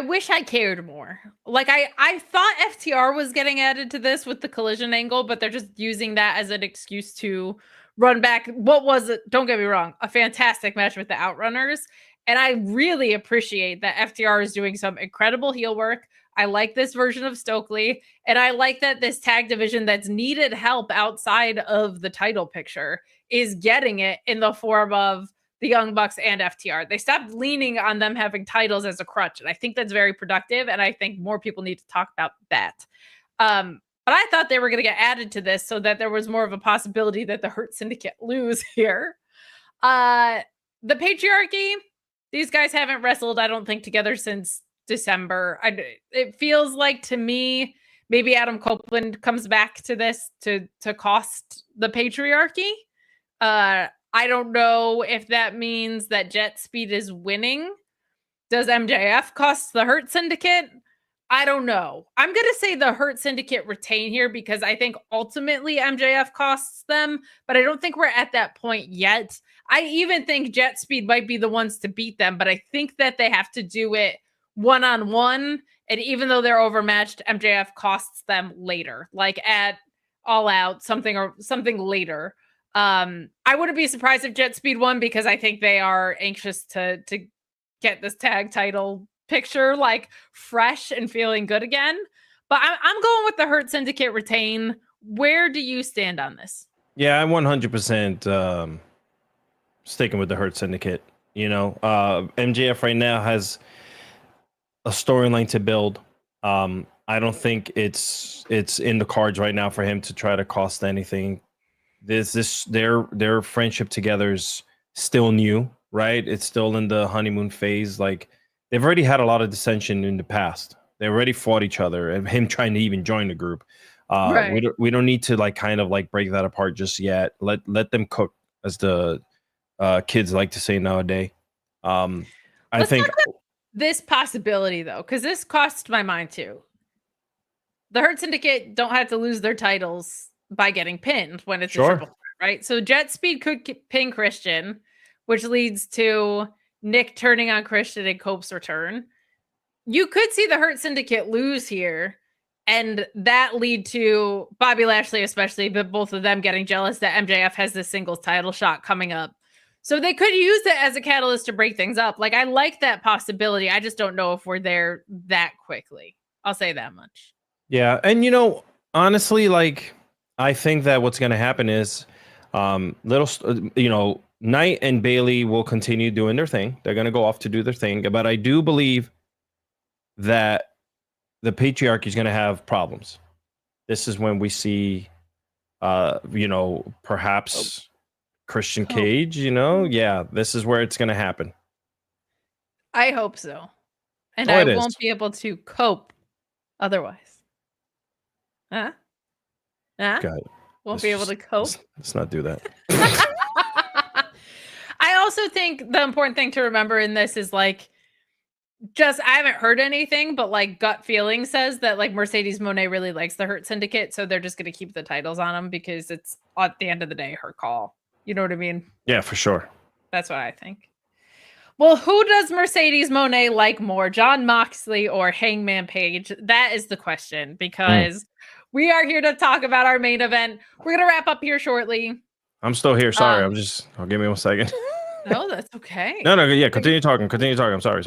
wish I cared more. Like, I thought FTR was getting added to this with the collision angle, but they're just using that as an excuse to run back. What was it? Don't get me wrong, a fantastic match with the Outrunners. And I really appreciate that FTR is doing some incredible heel work. I like this version of Stokely. And I like that this tag division that's needed help outside of the title picture is getting it in the form of the Young Bucks and FTR. They stopped leaning on them having titles as a crutch. And I think that's very productive. And I think more people need to talk about that. But I thought they were going to get added to this so that there was more of a possibility that the Hurt Syndicate lose here. The Patriarchy, these guys haven't wrestled, I don't think, together since December. It feels like to me, maybe Adam Copeland comes back to this to cost the Patriarchy. I don't know if that means that JetSpeed is winning. Does MJF cost the Hurt Syndicate? I don't know. I'm going to say the Hurt Syndicate retain here because I think ultimately MJF costs them, but I don't think we're at that point yet. I even think JetSpeed might be the ones to beat them, but I think that they have to do it one-on-one. And even though they're overmatched, MJF costs them later, like at All Out, something later. I wouldn't be surprised if JetSpeed won because I think they are anxious to get this tag title picture like fresh and feeling good again. But I'm going with the Hurt Syndicate retain. Where do you stand on this? Yeah, I'm 100% sticking with the Hurt Syndicate. You know, MJF right now has a storyline to build. I don't think it's in the cards right now for him to try to cost anything. Their friendship together is still new, right? It's still in the honeymoon phase. Like, they've already had a lot of dissension in the past. They already fought each other, and him trying to even join the group. Right. We don't need to kind of break that apart just yet. Let them cook, as the kids like to say nowadays. I think this possibility though, because this crossed my mind too. The Hurt Syndicate don't have to lose their titles by getting pinned when it's a triple threat, right? So JetSpeed could pin Christian, which leads to Nick turning on Christian and Cope's return. You could see the Hurt Syndicate lose here, and that lead to Bobby Lashley, especially, but both of them getting jealous that MJF has this singles title shot coming up. So they could use it as a catalyst to break things up. Like, I like that possibility. I just don't know if we're there that quickly. I'll say that much. Yeah. And, honestly, I think that what's going to happen is Knight and Bailey will continue doing their thing. They're going to go off to do their thing. But I do believe that the Patriarchy is going to have problems. This is when we see, perhaps Christian Cage, Yeah, this is where it's going to happen. I hope so. And I won't be able to cope otherwise. Huh? Won't be able to cope. Let's not do that. I also think the important thing to remember in this is I haven't heard anything, but gut feeling says that Mercedes Moné really likes the Hurt Syndicate, so they're just going to keep the titles on them because it's at the end of the day her call. You know what I mean? Yeah, for sure. That's what I think. Well, who does Mercedes Moné like more, Jon Moxley or Hangman Page? That is the question, because we are here to talk about our main event. We're going to wrap up here shortly. I'm still here. Sorry. I'll give me 1 second. No, that's okay. No. Yeah. Continue talking. I'm sorry.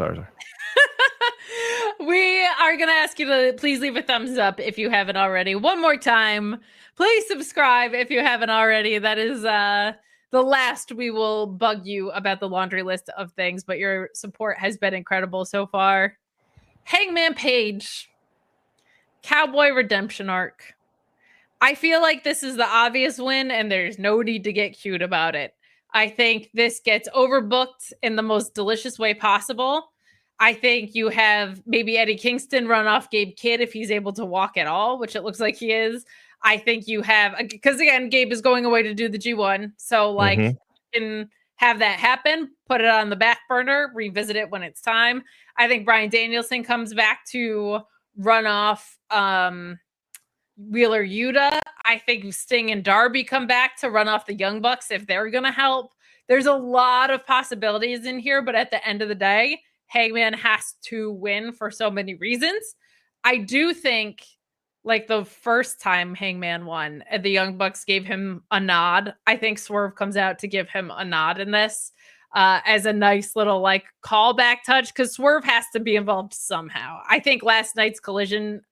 We are going to ask you to please leave a thumbs up if you haven't already. One more time, please subscribe if you haven't already. That is the last we will bug you about the laundry list of things, but your support has been incredible so far. Hangman Page, Cowboy Redemption Arc. I feel like this is the obvious win, and there's no need to get cute about it. I think this gets overbooked in the most delicious way possible. I think you have maybe Eddie Kingston run off Gabe Kidd if he's able to walk at all, which it looks like he is. I think you have, because again, Gabe is going away to do the G1. So you can have that happen, put it on the back burner, revisit it when it's time. I think Bryan Danielson comes back to run off Wheeler Yuta. I think Sting and Darby come back to run off the Young Bucks if they're going to help. There's a lot of possibilities in here, but at the end of the day, Hangman has to win for so many reasons. I do think like the first time Hangman won, and the Young Bucks gave him a nod. I think Swerve comes out to give him a nod in this as a nice little like callback touch because Swerve has to be involved somehow. I think last night's Collision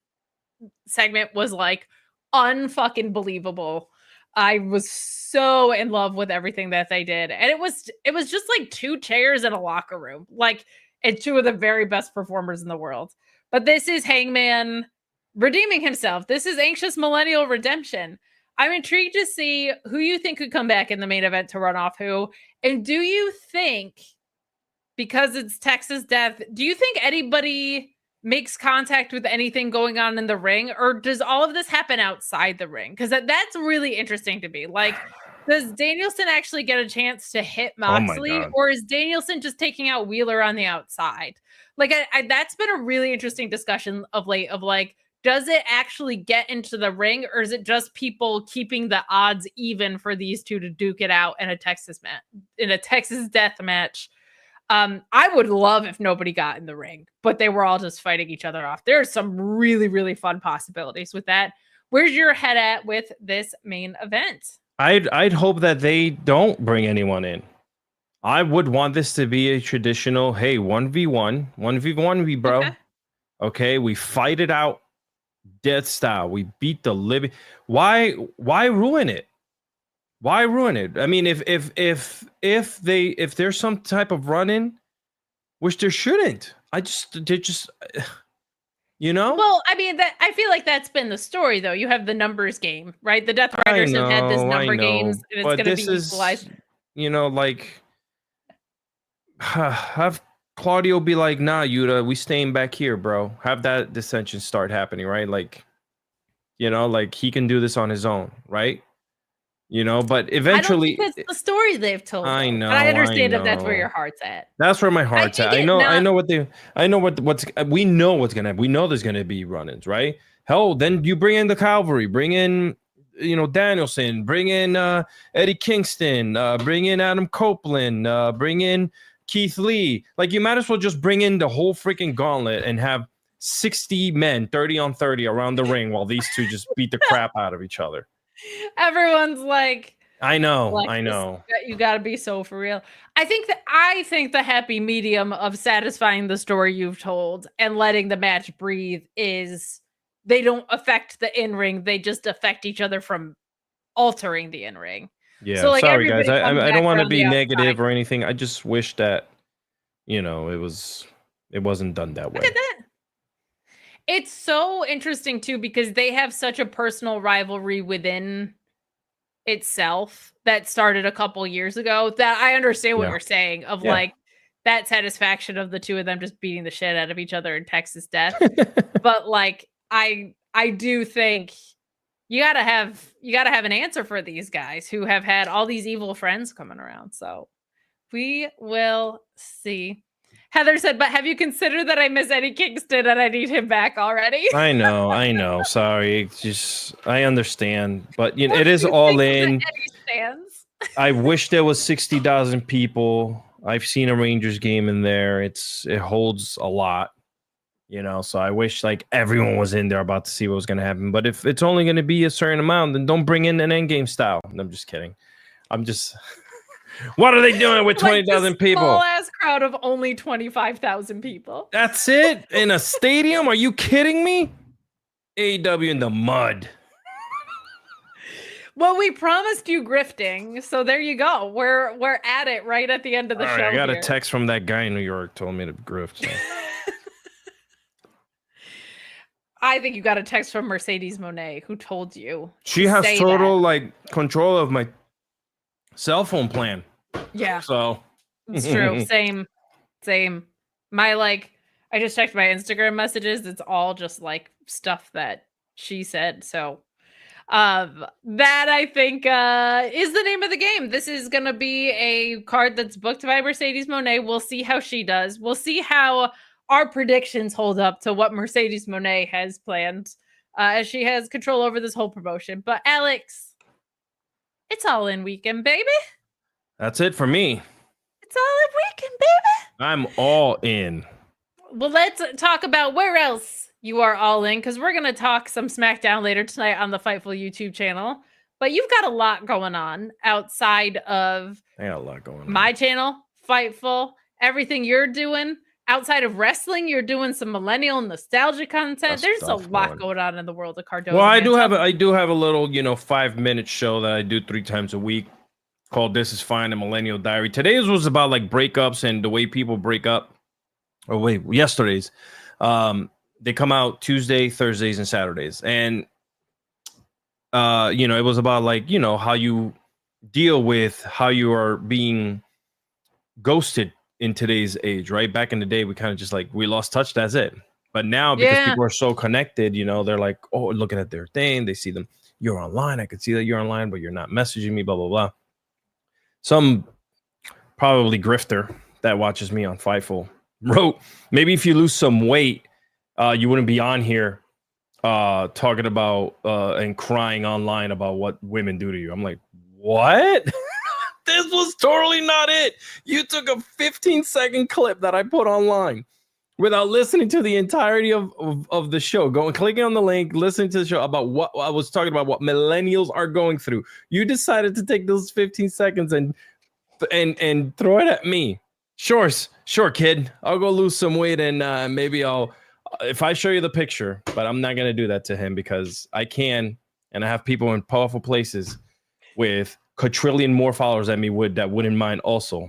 segment was like unfucking believable. I was so in love with everything that they did. And it was just like two chairs in a locker room. Like, and two of the very best performers in the world. But this is Hangman redeeming himself. This is Anxious Millennial Redemption. I'm intrigued to see who you think could come back in the main event to run off who. And do you think, because it's Texas Death, do you think anybody makes contact with anything going on in the ring, or does all of this happen outside the ring? Because that's really interesting to me. Like, does Danielson actually get a chance to hit Moxley, or is Danielson just taking out Wheeler on the outside? Like, that's been a really interesting discussion of late of like, does it actually get into the ring, or is it just people keeping the odds even for these two to duke it out in a Texas Death match? I would love if nobody got in the ring, but they were all just fighting each other off. There's some really, really fun possibilities with that. Where's your head at with this main event? I'd hope that they don't bring anyone in. I would want this to be a traditional, hey, 1v1, 1v1, bro. Okay, we fight it out, death style. We beat the living. Why ruin it? Why ruin it? I mean, if there's some type of run-in, which there shouldn't. They just, you know. Well, I mean, I feel like that's been the story, though. You have the numbers game, right? The Death Riders have had this number games, and it's going to be equalized. You know, like have Claudio be like, "Nah, Yuta, we staying back here, bro." Have that dissension start happening, right? Like, you know, like he can do this on his own, right? You know, but eventually, I don't think that's the story they've told. I know. But I understand if that's where your heart's at. That's where my heart's at. We know what's gonna happen. We know there's gonna be run-ins, right? Hell, then you bring in the Cavalry, bring in, you know, Danielson, bring in Eddie Kingston, bring in Adam Copeland, bring in Keith Lee. Like, you might as well just bring in the whole freaking gauntlet and have 60 men, 30 on 30 around the ring while these two just beat the crap out of each other. Everyone's like, I know. You got to be so for real. I think the happy medium of satisfying the story you've told and letting the match breathe is they don't affect the in-ring. They just affect each other from altering the in-ring. Yeah, so, like, sorry guys. I don't want to be negative or anything. I just wish that, you know, it wasn't done that way. Look at that. It's so interesting too, because they have such a personal rivalry within itself that started a couple years ago that I understand what you're saying of like that satisfaction of the two of them just beating the shit out of each other in Texas Death. But like, I do think you gotta have an answer for these guys who have had all these evil friends coming around. So we will see. Heather said, but have you considered that I miss Eddie Kingston and I need him back already? I know. Sorry. Just, I understand. But you know, it is All In. I wish there was 60,000 people. I've seen a Rangers game in there. It holds a lot, you know, so I wish like everyone was in there about to see what was going to happen. But if it's only going to be a certain amount, then don't bring in an endgame style. I'm just kidding. What are they doing with 20,000 people? Small ass crowd of only 25,000 people. That's it? In a stadium? Are you kidding me? AEW in the mud. Well, we promised you grifting, so there you go. We're at it right at the end of the show. I got a text from that guy in New York told me to grift. So. I think you got a text from Mercedes Moné who told you. She has total like control of my cell phone plan. Yeah. So it's true. Same. I just checked my Instagram messages. It's all just like stuff that she said. So that I think is the name of the game. This is gonna be a card that's booked by Mercedes Moné. We'll see how she does. We'll see how our predictions hold up to what Mercedes Moné has planned, as she has control over this whole promotion. But Alex, it's All In weekend, baby. That's it for me. It's All In weekend, baby. I'm all in. Well, let's talk about where else you are all in because we're going to talk some SmackDown later tonight on the Fightful YouTube channel. But you've got a lot going on outside of I got a lot going on. My channel, Fightful, everything you're doing. Outside of wrestling, you're doing some millennial nostalgia content. There's a lot going on in the world of Cardoza. Well, I do have a little, 5-minute show that I do 3 times a week called This Is Fine, a Millennial Diary. Today's was about like breakups and the way people break up. Oh wait, yesterday's. They come out Tuesday, Thursdays, and Saturdays. And it was about like, how you deal with how you are being ghosted in today's age, right? Back in the day, we kind of just like, we lost touch, that's it. But now, because people are so connected, they're like, oh, looking at their thing. They see them, you're online. I could see that you're online, but you're not messaging me, blah, blah, blah. Some probably grifter that watches me on Fightful wrote, maybe if you lose some weight, you wouldn't be on here talking about and crying online about what women do to you. I'm like, what? This was totally not it. You took a 15-second clip that I put online without listening to the entirety of the show. Clicking on the link, listening to the show about what I was talking about, what millennials are going through. You decided to take those 15 seconds and throw it at me. Sure, kid. I'll go lose some weight and maybe if I show you the picture, but I'm not going to do that to him because I can, and I have people in powerful places with quadrillion more followers than me that wouldn't mind also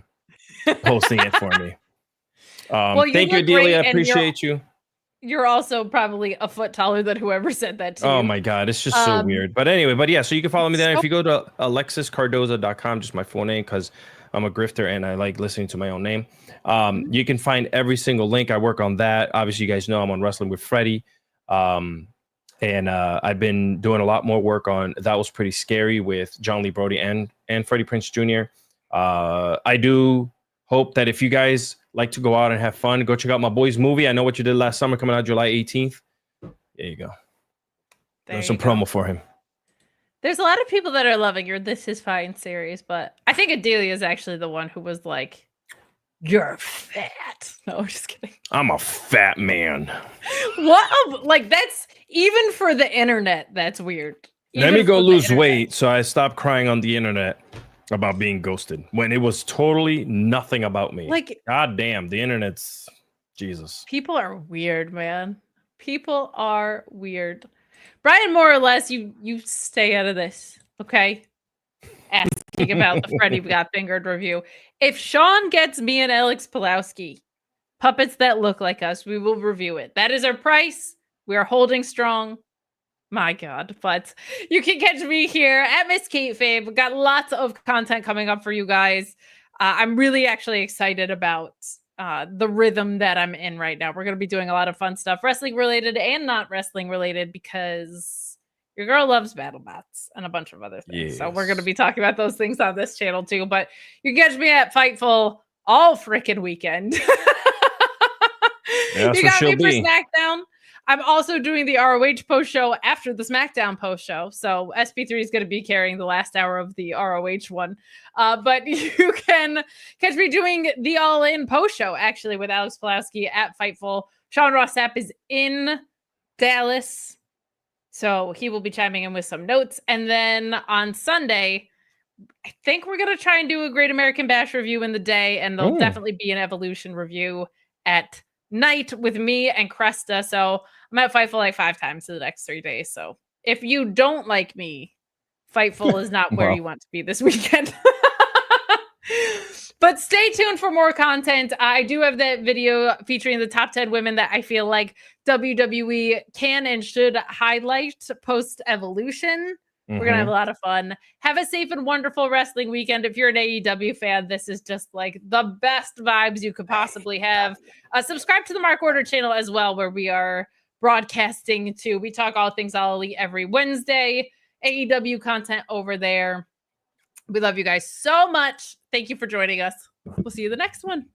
posting it for me. Thank you, Adelia. I appreciate you. You're also probably a foot taller than whoever said that to you. Oh my God, it's just so weird. But anyway, yeah, so you can follow me there. If you go to alexiscardoza.com, just my full name, because I'm a grifter and I like listening to my own name. You can find every single link. I work on that. Obviously, you guys know I'm on Wrestling with Freddie. And I've been doing a lot more work on That Was Pretty Scary with John Lee Brody and Freddie Prinze Jr. I do hope that if you guys like to go out and have fun, go check out my boys' movie. I Know What You Did Last Summer, coming out July 18th. There you go. There's some promo for him. There's a lot of people that are loving your This Is Fine series, but I think Adelia is actually the one who was like, you're fat. No, I'm just kidding. I'm a fat man. What? Like, that's even for the internet. That's weird. Let me go lose weight so I stop crying on the internet about being ghosted when it was totally nothing about me. Like, God damn, the internet's Jesus. People are weird, man. People are weird. Brian, more or less, you stay out of this, okay? Asking about the Freddie Got Fingered review. If Sean gets me and Alex Pulowski puppets that look like us, we will review it. That is our price. We are holding strong. My God. But you can catch me here at Miss Kayfabe. We've got lots of content coming up for you guys. I'm really actually excited about the rhythm that I'm in right now. We're going to be doing a lot of fun stuff, wrestling related and not wrestling related, because your girl loves battle bots and a bunch of other things. Yes. So we're going to be talking about those things on this channel too. But you can catch me at Fightful all freaking weekend. Yeah, you got me for SmackDown. I'm also doing the ROH post show after the SmackDown post show. So SP3 is going to be carrying the last hour of the ROH one. But you can catch me doing the All In post show actually with Alex Pulowski at Fightful. Sean Ross Sapp is in Dallas, so he will be chiming in with some notes. And then on Sunday, I think we're going to try and do a Great American Bash review in the day, and there'll definitely be an Evolution review at night with me and Cresta. So I'm at Fightful like 5 times in the next 3 days. So if you don't like me, Fightful is not where you want to be this weekend. But stay tuned for more content. I do have that video featuring the top 10 women that I feel like WWE can and should highlight post Evolution. We're going to have a lot of fun. Have a safe and wonderful wrestling weekend. If you're an AEW fan, this is just like the best vibes you could possibly have. Subscribe to the Mark Order channel as well, where we are broadcasting too. We talk all things All Elite every Wednesday. AEW content over there. We love you guys so much. Thank you for joining us. We'll see you the next one.